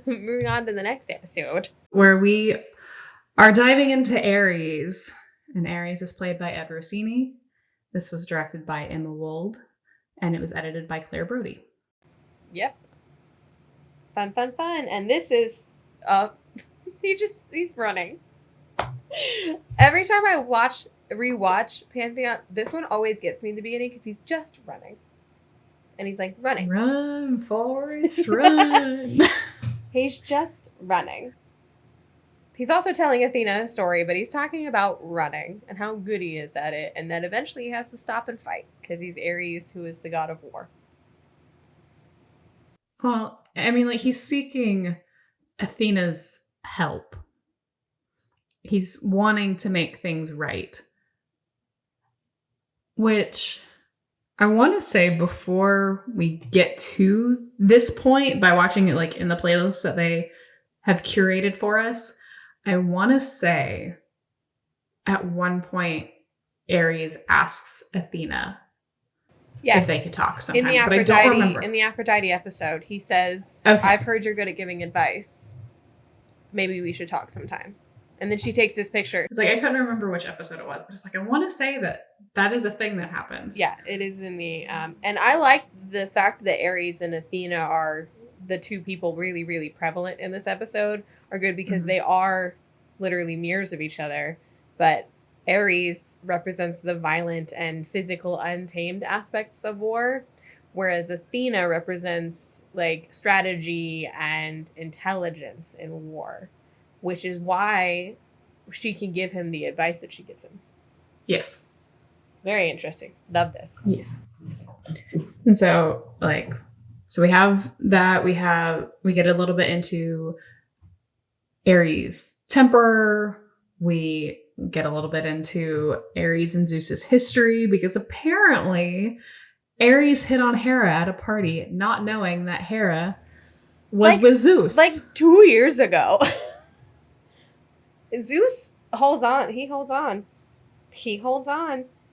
Moving on to the next episode. Where we are diving into Aries. And Aries is played by Ed Rossini. This was directed by Emma Wold. And it was edited by Claire Brody. Yep. Fun. And this is... he's running. Every time I rewatch Pantheon, this one always gets me in the beginning because he's just running. And he's like, running. Run, Forrest, run. He's just running. He's also telling Athena a story, but he's talking about running and how good he is at it. And that eventually he has to stop and fight because he's Aries, who is the god of war. Well, I mean, like, he's seeking Athena's help. He's wanting to make things right. Which I want to say before we get to this point, by watching it like in the playlist that they have curated for us, I want to say at one point Aries asks Athena if they could talk sometime. But I don't remember. In the Aphrodite episode, he says, okay, I've heard you're good at giving advice. Maybe we should talk sometime. And then she takes this picture. It's like, I couldn't remember which episode it was, but it's like, I want to say that is a thing that happens. Yeah, it is in the, and I like the fact that Aries and Athena are the two people really, really prevalent in this episode are good because they are literally mirrors of each other. But Aries represents the violent and physical, untamed aspects of war, whereas Athena represents like strategy and intelligence in war. Which is why she can give him the advice that she gives him. Yes. Very interesting. Love this. Yes. And so, so we have that. We get a little bit into Aries' temper. We get a little bit into Aries and Zeus's history, because apparently Aries hit on Hera at a party, not knowing that Hera was with Zeus. Like 2 years ago. Zeus holds on. He holds on.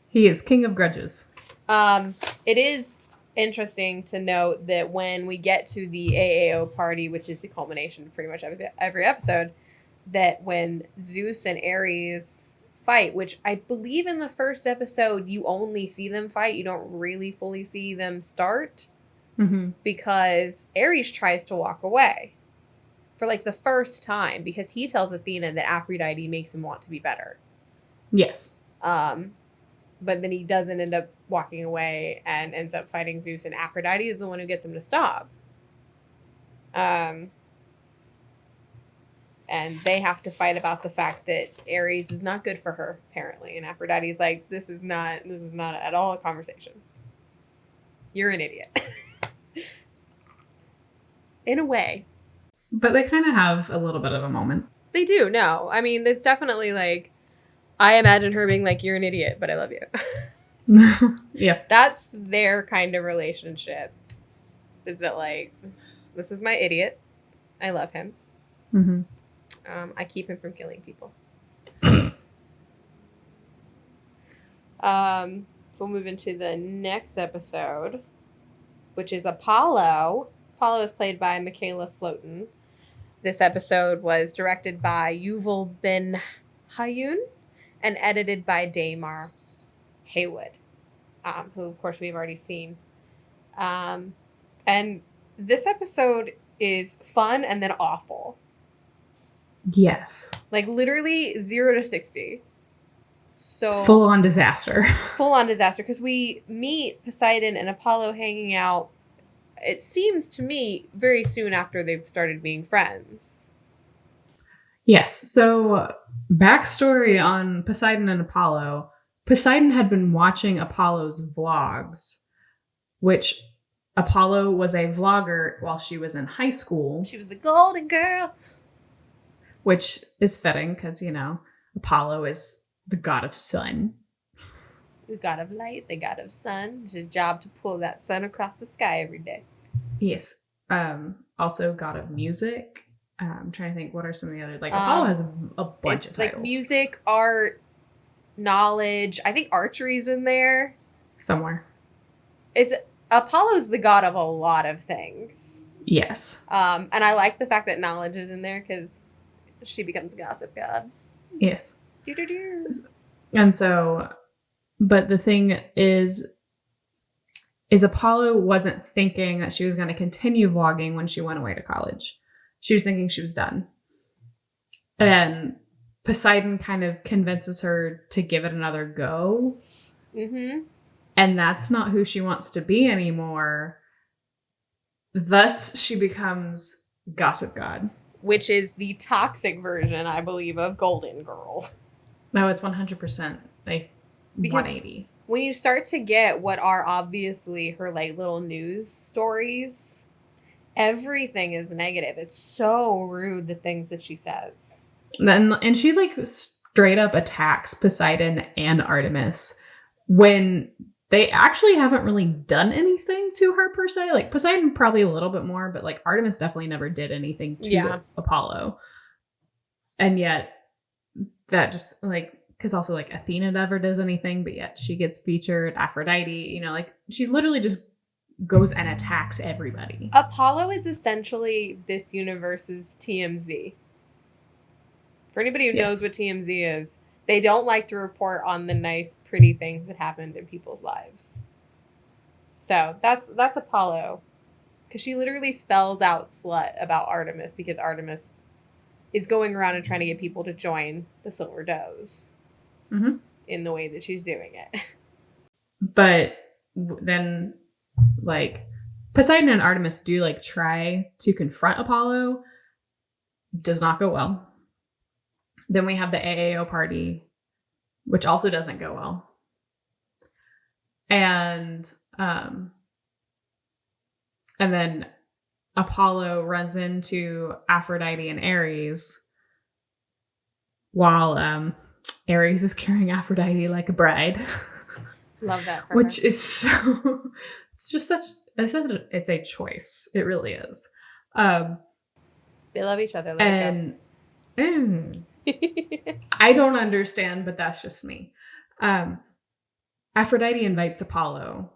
He is king of grudges. It is interesting to note that when we get to the AAO party, which is the culmination of pretty much every episode, that when Zeus and Aries fight, which I believe in the first episode, you only see them fight. You don't really fully see them start. Mm-hmm. Because Aries tries to walk away. For like the first time, because he tells Athena that Aphrodite makes him want to be better. Yes. But then he doesn't end up walking away and ends up fighting Zeus, and Aphrodite is the one who gets him to stop. And they have to fight about the fact that Aries is not good for her, apparently. And Aphrodite's like, this is not at all a conversation. You're an idiot. In a way. But they kind of have a little bit of a moment. They do. No, I mean, it's definitely like, I imagine her being like, "You're an idiot, but I love you." Yeah. That's their kind of relationship. Is that like, this is my idiot. I love him. Mm-hmm. I keep him from killing people. So we'll move into the next episode, which is Apollo. Apollo is played by Michaela Slotin. This episode was directed by Yuval Ben Hayun and edited by Damar Haywood, who, of course, we've already seen. And this episode is fun and then awful. Yes. Like, literally 0 to 60. So full on disaster. Full on disaster, because we meet Poseidon and Apollo hanging out, it seems to me, very soon after they've started being friends. Yes. So, backstory on Poseidon and Apollo. Poseidon had been watching Apollo's vlogs, which Apollo was a vlogger while she was in high school. She was the golden girl. Which is fitting because, Apollo is the god of sun. The god of light, the god of sun. It's his job to pull that sun across the sky every day. Yes. Also god of music. I'm trying to think, what are some of the other, Apollo has a bunch of titles. Like music, art, knowledge. I think archery's in there. Somewhere. Apollo's the god of a lot of things. Yes. And I like the fact that knowledge is in there because she becomes a gossip god. Yes. Doo-doo-doo. And so, but the thing is Apollo wasn't thinking that she was going to continue vlogging when she went away to college. She was thinking she was done. And Poseidon kind of convinces her to give it another go. Mm-hmm. And that's not who she wants to be anymore. Thus, she becomes Gossip God. Which is the toxic version, I believe, of Golden Girl. No, it's 100% like 180. When you start to get what are obviously her little news stories, everything is negative. It's so rude, the things that she says. And she straight up attacks Poseidon and Artemis when they actually haven't really done anything to her per se. Poseidon probably a little bit more, but Artemis definitely never did anything to Apollo. And yet that just because also Athena never does anything, but yet she gets featured. Aphrodite, she literally just goes and attacks everybody. Apollo is essentially this universe's TMZ. For anybody who knows what TMZ is, they don't like to report on the nice, pretty things that happened in people's lives. So that's Apollo. Because she literally spells out slut about Artemis because Artemis is going around and trying to get people to join the Silver Does in the way that she's doing it. But then, Poseidon and Artemis do, try to confront Apollo. Does not go well. Then we have the AAO party, which also doesn't go well. And then Apollo runs into Aphrodite and Aries while Aries is carrying Aphrodite like a bride. Love that. Which is so, it's just it's a choice. It really is. They love each other. I don't understand, but that's just me. Aphrodite invites Apollo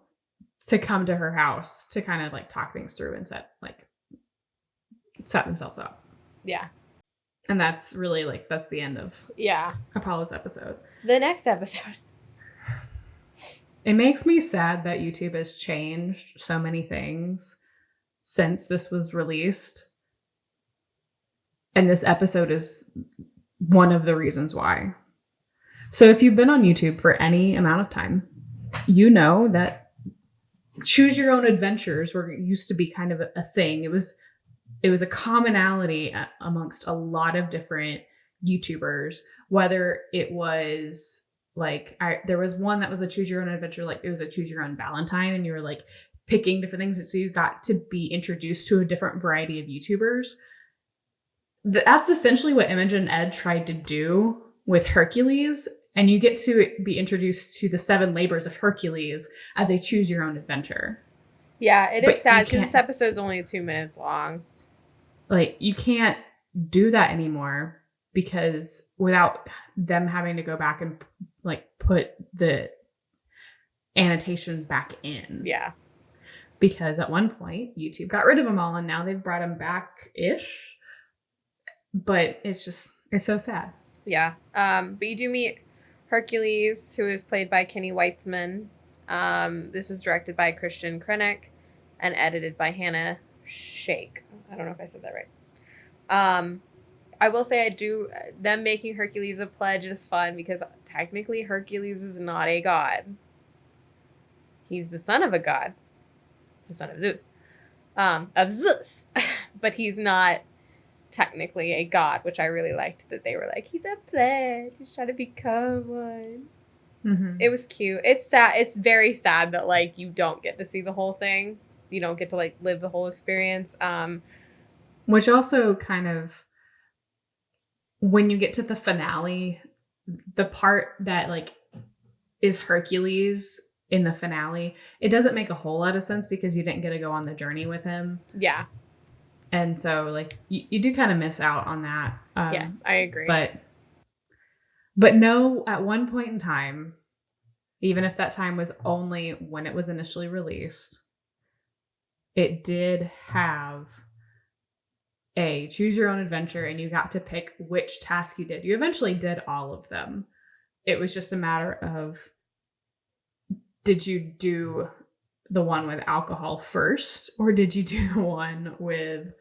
to come to her house to kind of talk things through and set themselves up. Yeah. And that's really that's the end of Apollo's episode. The next episode. It makes me sad that YouTube has changed so many things since this was released. And this episode is one of the reasons why. So if you've been on YouTube for any amount of time, you know that choose your own adventures used to be kind of a thing. It was a commonality amongst a lot of different YouTubers, whether it was there was one that was a choose your own adventure, it was a choose your own Valentine, and you were picking different things. So you got to be introduced to a different variety of YouTubers. That's essentially what Imogen Ed tried to do with Hercules. And you get to be introduced to the 7 labors of Hercules as a choose your own adventure. Yeah, it is But sad because this episode's only 2 minutes long. Like, you can't do that anymore because without them having to go back and like put the annotations back in. Yeah. Because at one point YouTube got rid of them all and now they've brought them back-ish. But it's so sad. Yeah. But you do meet Hercules, who is played by Kenny Weitzman. This is directed by Christian Krennic and edited by Hannah Shake. I don't know if I said that right. I will say them making Hercules a pledge is fun because technically Hercules is not a god. He's the son of a god. He's the son of Zeus. But he's not technically a god, which I really liked that they were like, he's a pledge. He's trying to become one. Mm-hmm. It was cute. It's sad. It's very sad that like you don't get to see the whole thing. You don't get to like live the whole experience. Which also kind of, when you get to the finale, the part that like is Hercules in the finale, it doesn't make a whole lot of sense because you didn't get to go on the journey with him. Yeah. And so like you do kind of miss out on that. Yes, I agree. But no, at one point in time, even if that time was only when it was initially released, it did have a choose your own adventure and you got to pick which task you did. You eventually did all of them. It was just a matter of, did you do the one with alcohol first or did you do the one with,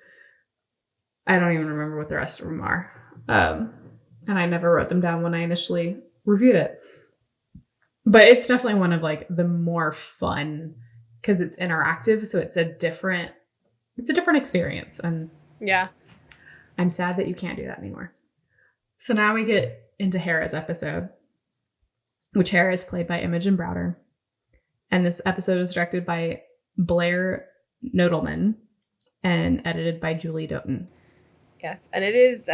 I don't even remember what the rest of them are. And I never wrote them down when I initially reviewed it. But it's definitely one of like the more fun because it's interactive. So it's a different experience. And yeah, I'm sad that you can't do that anymore. So now we get into Hera's episode, which Hera is played by Imogen Browder. And this episode was directed by Blair Nodelman and edited by Julie Doughton. Yes, and it is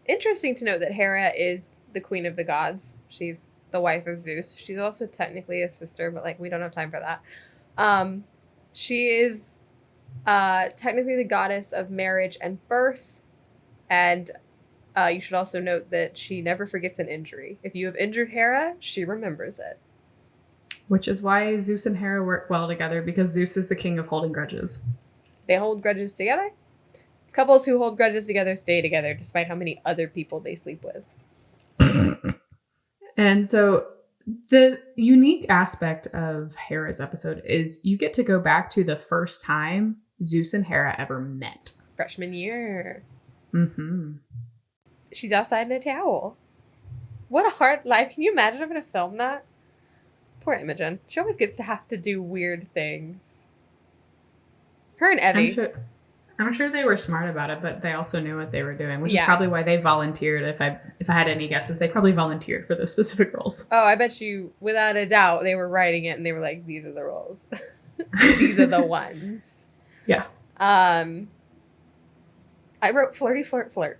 interesting to note that Hera is the queen of the gods. She's the wife of Zeus. She's also technically a sister, but like we don't have time for that. She is technically the goddess of marriage and birth. And you should also note that she never forgets an injury. If you have injured Hera, she remembers it. Which is why Zeus and Hera work well together, because Zeus is the king of holding grudges. They hold grudges together? Couples who hold grudges together stay together, despite how many other people they sleep with. And so the unique aspect of Hera's episode is you get to go back to the first time Zeus and Hera ever met. Freshman year. Mm-hmm. She's outside in a towel. What a hard life. Can you imagine having to film that? Poor Imogen. She always gets to have to do weird things. Her and Evie. I'm sure they were smart about it, but they also knew what they were doing, which is probably why they volunteered. If I had any guesses, they probably volunteered for those specific roles. Oh, I bet you, without a doubt, they were writing it and they were like, these are the roles. These are the ones. Yeah. I wrote flirty flirt for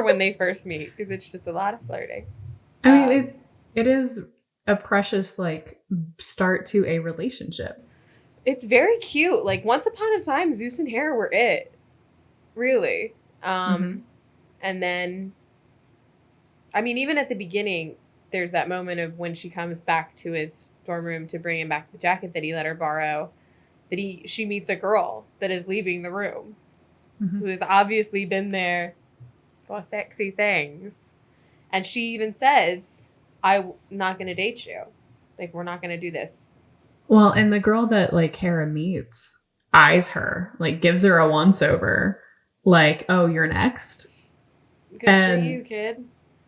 when they first meet, because it's just a lot of flirting. I mean, it is a precious like start to a relationship. It's very cute. Like, once upon a time, Zeus and Hera were it. Really. And then, I mean, even at the beginning, there's that moment of when she comes back to his dorm room to bring him back the jacket that he let her borrow, that she meets a girl that is leaving the room, who has obviously been there for sexy things. And she even says, I'm not going to date you. Like, we're not going to do this. Well, and the girl that like Hera meets eyes her, like gives her a once over, like, oh, you're next. Good for you, kid.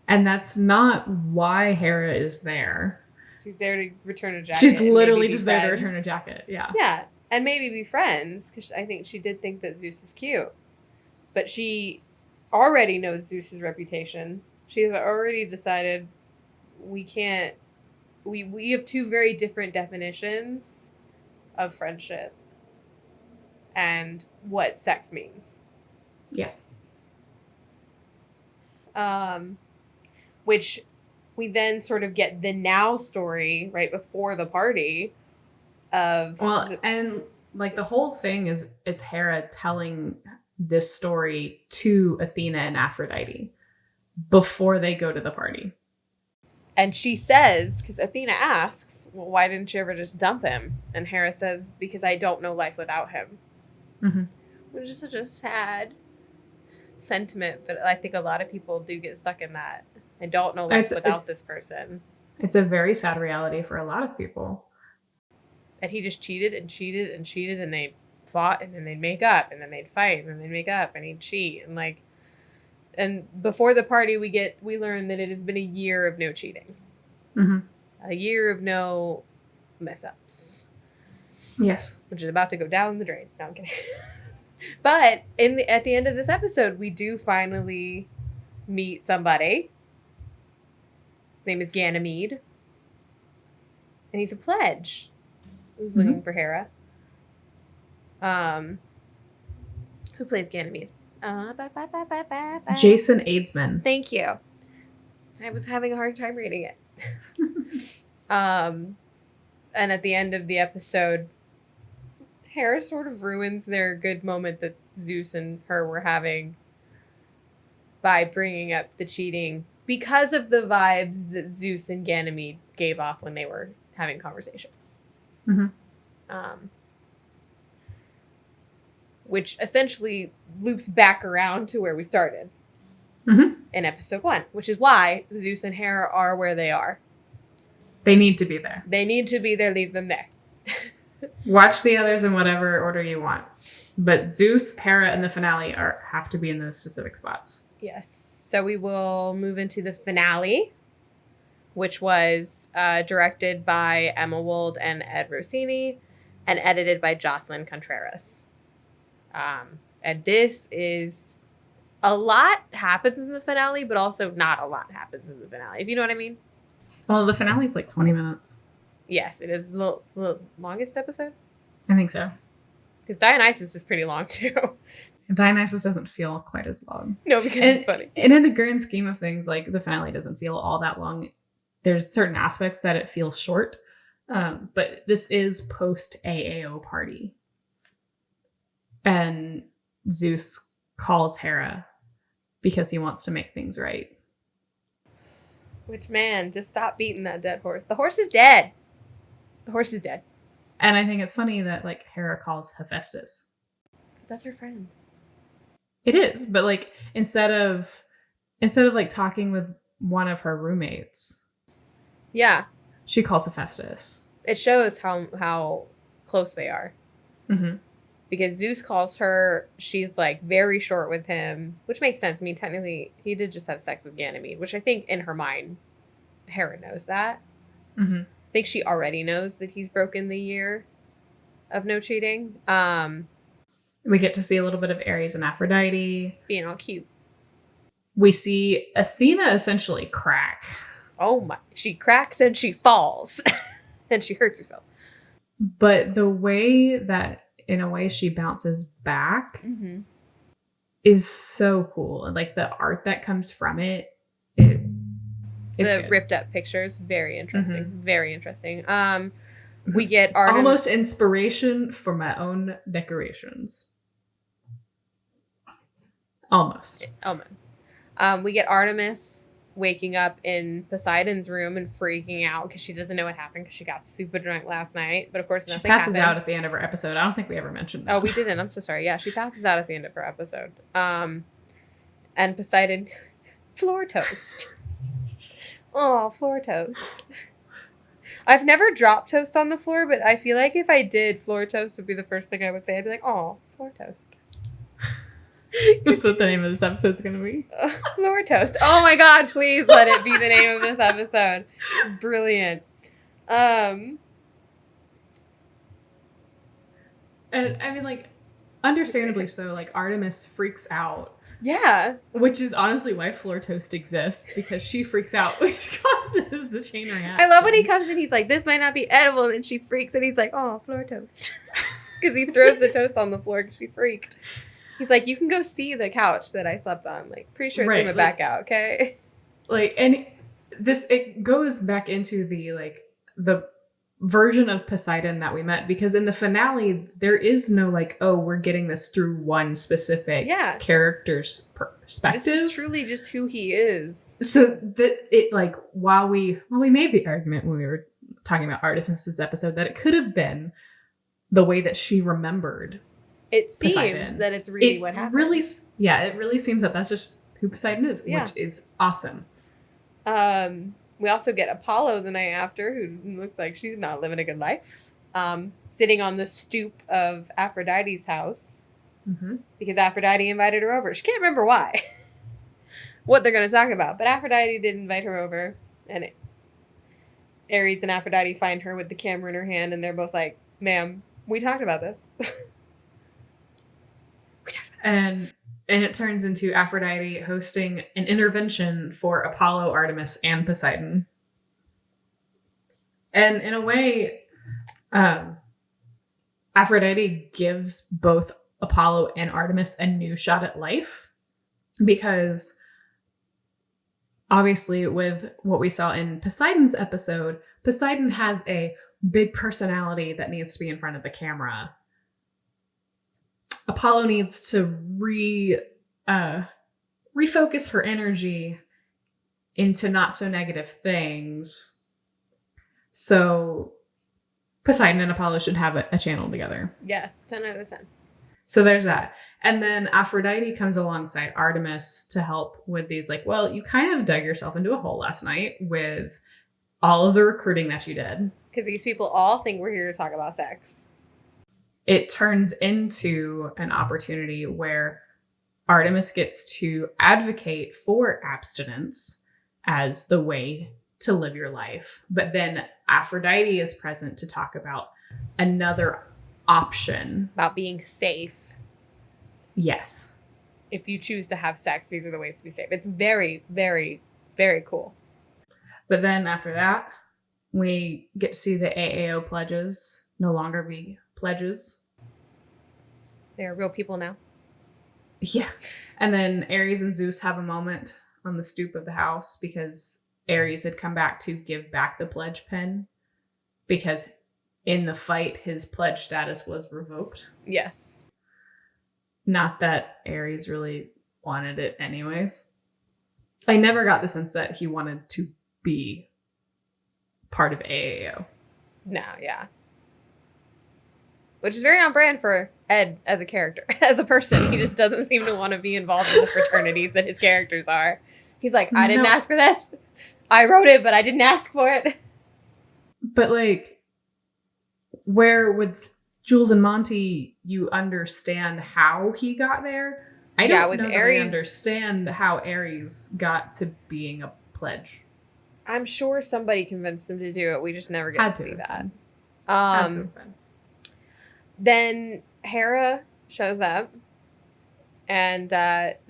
And that's not why Hera is there. She's there to return a jacket. She's literally just there to return a jacket. Yeah. Yeah. And maybe be friends, because I think she did think that Zeus was cute. But she already knows Zeus's reputation. She has already decided we can't. We have two very different definitions of friendship and what sex means. Yes. which we then sort of get the now story right before the party of... and like the whole thing is it's Hera telling this story to Athena and Aphrodite before they go to the party. And she says, because Athena asks, well, why didn't you ever just dump him? And Hera says, because I don't know life without him. Mm-hmm. Which is such a sad sentiment, but I think a lot of people do get stuck in that. I don't know life without this person. It's a very sad reality for a lot of people. And he just cheated and cheated and cheated, and they fought, and then they'd make up, and then they'd fight, and then they'd make up, and he'd cheat, and like... And before the party, we learn that it has been a year of no cheating. Mm-hmm. A year of no mess-ups. Yes. Which is about to go down the drain. No, I'm kidding. But at the end of this episode, we do finally meet somebody. His name is Ganymede. And he's a pledge who's looking for Hera. Who plays Ganymede? Jason Aidsman. Thank you. I was having a hard time reading it. And at the end of the episode, Hera sort of ruins their good moment that Zeus and her were having by bringing up the cheating because of the vibes that Zeus and Ganymede gave off when they were having conversation. Mm-hmm. Which essentially loops back around to where we started in episode 1, which is why Zeus and Hera are where they are. They need to be there. They need to be there. Leave them there. Watch the others in whatever order you want. But Zeus, Hera, and the finale have to be in those specific spots. Yes. So we will move into the finale, which was directed by Emma Wold and Ed Rossini and edited by Jocelyn Contreras. And this is... A lot happens in the finale, but also not a lot happens in the finale, if you know what I mean. Well, the finale is like 20 minutes. Yes, it is the longest episode. I think so. Because Dionysus is pretty long, too. Dionysus doesn't feel quite as long. No, because it's funny. And in the grand scheme of things, like, the finale doesn't feel all that long. There's certain aspects that it feels short. But this is post-AAO party. And Zeus calls Hera because he wants to make things right. Which, man, just stop beating that dead horse. The horse is dead. The horse is dead. And I think it's funny that, like, Hera calls Hephaestus. That's her friend. It is, but, like, instead of like talking with one of her roommates, yeah, she calls Hephaestus. It shows how close they are. Mm-hmm. Because Zeus calls her, she's like very short with him, which makes sense. I mean, technically, he did just have sex with Ganymede, which I think in her mind, Hera knows that. Mm-hmm. I think she already knows that he's broken the year of no cheating. We get to see a little bit of Aries and Aphrodite. Being all cute. We see Athena essentially crack. Oh my, she cracks and she falls. And she hurts herself. But the way that, in a way, she bounces back is so cool. And like the art that comes from it's the good. Ripped up pictures, very interesting. Very interesting. We get almost inspiration for my own decorations. Almost. We get Artemis waking up in Poseidon's room and freaking out because she doesn't know what happened because she got super drunk last night. But of course, nothing passes happened. out at the end of her episode. I don't think we ever mentioned that. Oh, we didn't. I'm so sorry. Yeah, she passes out at the end of her episode. And Poseidon, floor toast. Oh, floor toast. I've never dropped toast on the floor, but I feel like if I did, floor toast would be the first thing I would say. I'd be like, oh, floor toast. That's what the name of this episode's going to be. Floor toast. Oh my God, please let it be the name of this episode. Brilliant. And I mean, like, understandably so, like, Artemis freaks out. Yeah. Which is honestly why floor toast exists, because she freaks out, which causes the chain reaction. I love when he comes in, he's like, this might not be edible, and then she freaks, and he's like, oh, floor toast. Because he throws the toast on the floor because she freaked. He's like, you can go see the couch that I slept on. Like, pretty sure it's in the back out, okay? Like, and it goes back into the version of Poseidon that we met, because in the finale there is no like, oh, we're getting this through one specific character's perspective. This is truly just who he is. So that it, like, while we made the argument when we were talking about Artifice's episode that it could have been the way that she remembered it seems Poseidon, that it's really what happened. It really seems that that's just who Poseidon is, which is awesome. We also get Apollo the night after, who looks like she's not living a good life, sitting on the stoop of Aphrodite's house, because Aphrodite invited her over. She can't remember why, what they're going to talk about, but Aphrodite did invite her over, and Aries and Aphrodite find her with the camera in her hand, and they're both like, ma'am, we talked about this. And it turns into Aphrodite hosting an intervention for Apollo, Artemis, and Poseidon. And in a way, Aphrodite gives both Apollo and Artemis a new shot at life, because obviously with what we saw in Poseidon's episode, Poseidon has a big personality that needs to be in front of the camera. Apollo needs to refocus her energy into not so negative things. So Poseidon and Apollo should have a channel together. Yes, 10 out of 10. So there's that. And then Aphrodite comes alongside Artemis to help with these, like, well, you kind of dug yourself into a hole last night with all of the recruiting that you did. Because these people all think we're here to talk about sex. It turns into an opportunity where Artemis gets to advocate for abstinence as the way to live your life. But then Aphrodite is present to talk about another option. About being safe. Yes. If you choose to have sex, these are the ways to be safe. It's very, very, very cool. But then after that, we get to see the AAO pledges no longer be pledges. They are real people now. Yeah. And then Aries and Zeus have a moment on the stoop of the house because Aries had come back to give back the pledge pen because in the fight, his pledge status was revoked. Yes. Not that Aries really wanted it anyways. I never got the sense that he wanted to be part of AAO. No, yeah. Which is very on brand for Ed as a character. As a person, he just doesn't seem to want to be involved in the fraternities that his characters are. He's like, I didn't ask for this. I wrote it, but I didn't ask for it. But like, where with Jules and Monty, you understand how he got there. I don't know Aries, that I understand how Aries got to being a pledge. I'm sure somebody convinced him to do it. We just never get to see that. Then Hera shows up, and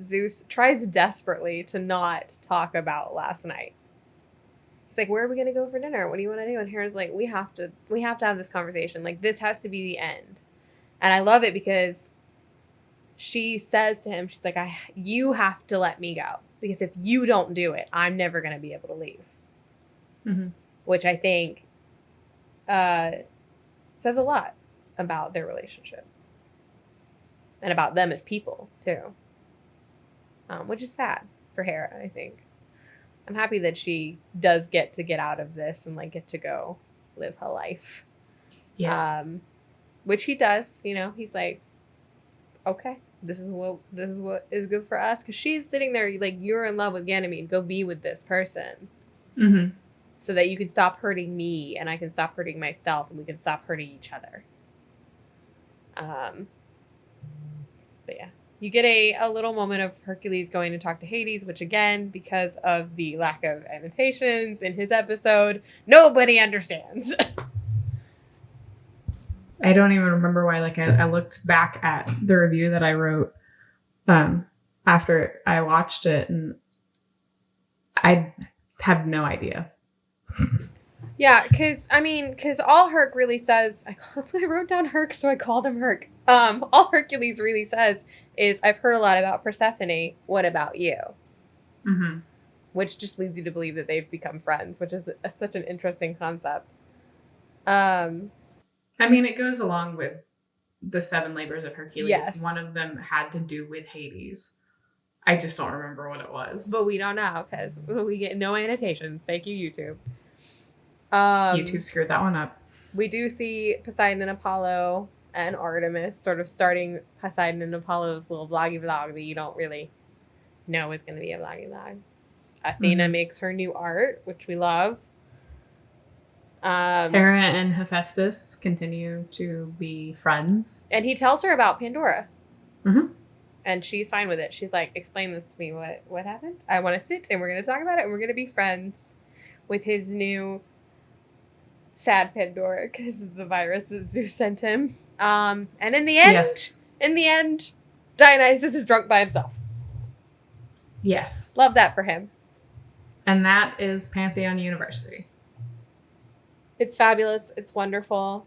Zeus tries desperately to not talk about last night. He's like, where are we going to go for dinner? What do you want to do? And Hera's like, we have to have this conversation. Like, this has to be the end. And I love it because she says to him, she's like, you have to let me go. Because if you don't do it, I'm never going to be able to leave. Mm-hmm. Which I think says a lot about their relationship. And about them as people, too. Which is sad for Hera, I think. I'm happy that she does get out of this and like get to go live her life. Yes. Which he does, you know, he's like, okay, this is what is good for us. Because she's sitting there like, you're in love with Ganymede. Go be with this person. Mm-hmm. So that you can stop hurting me and I can stop hurting myself and we can stop hurting each other. But yeah, you get a little moment of Hercules going to talk to Hades, which again, because of the lack of annotations in his episode, nobody understands. I don't even remember why. Like I looked back at the review that I wrote after I watched it, and I have no idea. Yeah, because all Herc really says, I wrote down Herc, so I called him Herc. All Hercules really says is, I've heard a lot about Persephone. What about you? Mm-hmm. Which just leads you to believe that they've become friends, which is such an interesting concept. I mean, it goes along with the 7 labors of Hercules. Yes. One of them had to do with Hades. I just don't remember what it was. But we don't know because we get no annotations. Thank you, YouTube. YouTube screwed that one up. We do see Poseidon and Apollo and Artemis sort of starting Poseidon and Apollo's little vloggy vlog that you don't really know is going to be a vloggy vlog. Athena makes her new art, which we love. Hera and Hephaestus continue to be friends. And he tells her about Pandora. Mm-hmm. And she's fine with it. She's like, explain this to me. What happened? I want to sit and we're going to talk about it and we're going to be friends with his new sad Pandora because of the virus that Zeus sent him. And in the end, Dionysus is drunk by himself. Yes. Love that for him. And that is Pantheon University. It's fabulous. It's wonderful.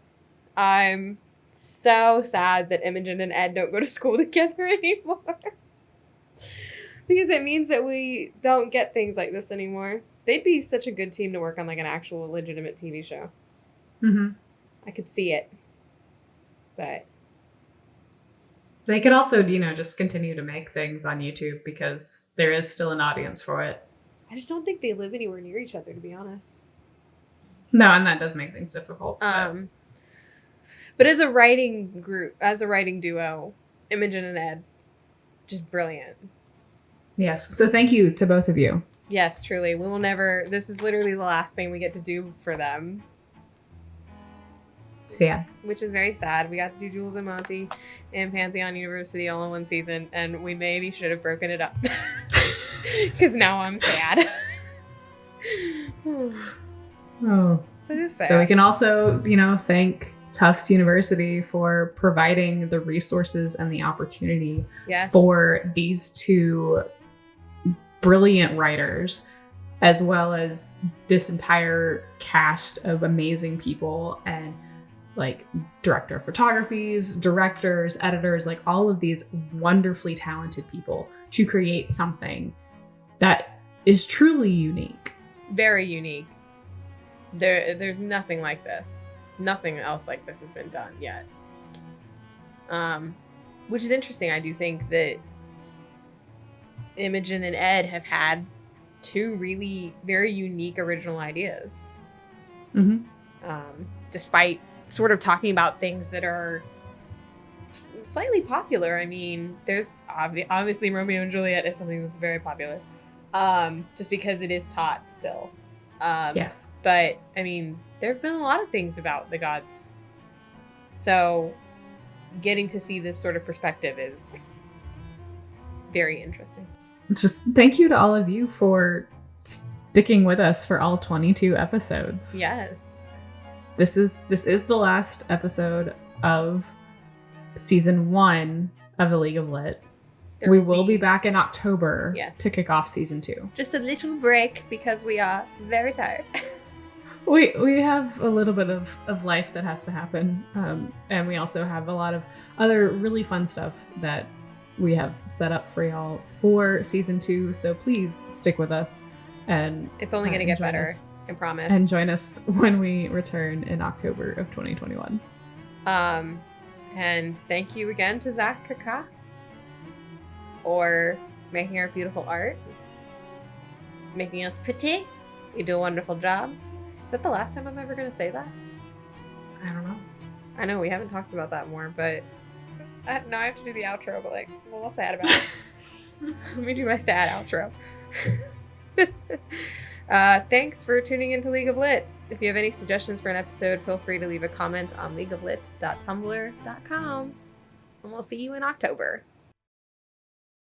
I'm so sad that Imogen and Ed don't go to school together anymore. Because it means that we don't get things like this anymore. They'd be such a good team to work on like an actual legitimate TV show. Mm-hmm. I could see it. But they could also, just continue to make things on YouTube because there is still an audience for it. I just don't think they live anywhere near each other, to be honest. No, and that does make things difficult. But as a writing duo, Imogen and Ed, just brilliant. Yes. So thank you to both of you. Yes, truly. We will never. This is literally the last thing we get to do for them. Sad. Which is very sad. We got to do Jules and Monty and Pantheon University all in one season, and we maybe should have broken it up. Because now I'm sad. Oh. So we can also, thank Tufts University for providing the resources and the opportunity for these 2 brilliant writers, as well as this entire cast of amazing people and like director of photographies, directors, editors, like all of these wonderfully talented people to create something that is truly unique. Very unique. There's nothing like this. Nothing else like this has been done yet. Which is interesting. I do think that Imogen and Ed have had 2 really very unique original ideas. Mm-hmm. Despite sort of talking about things that are slightly popular. I mean, there's obviously Romeo and Juliet is something that's very popular. Just because it is taught still. Yes. But, I mean, there have been a lot of things about the gods. So, getting to see this sort of perspective is very interesting. Just thank you to all of you for sticking with us for all 22 episodes. Yes. This is the last episode of season 1 of the League of Lit. We will be back in October to kick off season 2. Just a little break because we are very tired. We have a little bit of life that has to happen. And we also have a lot of other really fun stuff that we have set up for y'all for season 2. So please stick with us. And it's only going to get better, I promise. And join us when we return in October of 2021. And thank you again to Zach Kaka for making our beautiful art, making us pretty. You do a wonderful job. Is that the last time I'm ever going to say that? I don't know. I know we haven't talked about that more, but now I have to do the outro, but I'm a little sad about it. Let me do my sad outro. Thanks for tuning into League of Lit. If you have any suggestions for an episode, feel free to leave a comment on leagueoflit.tumblr.com. And we'll see you in October.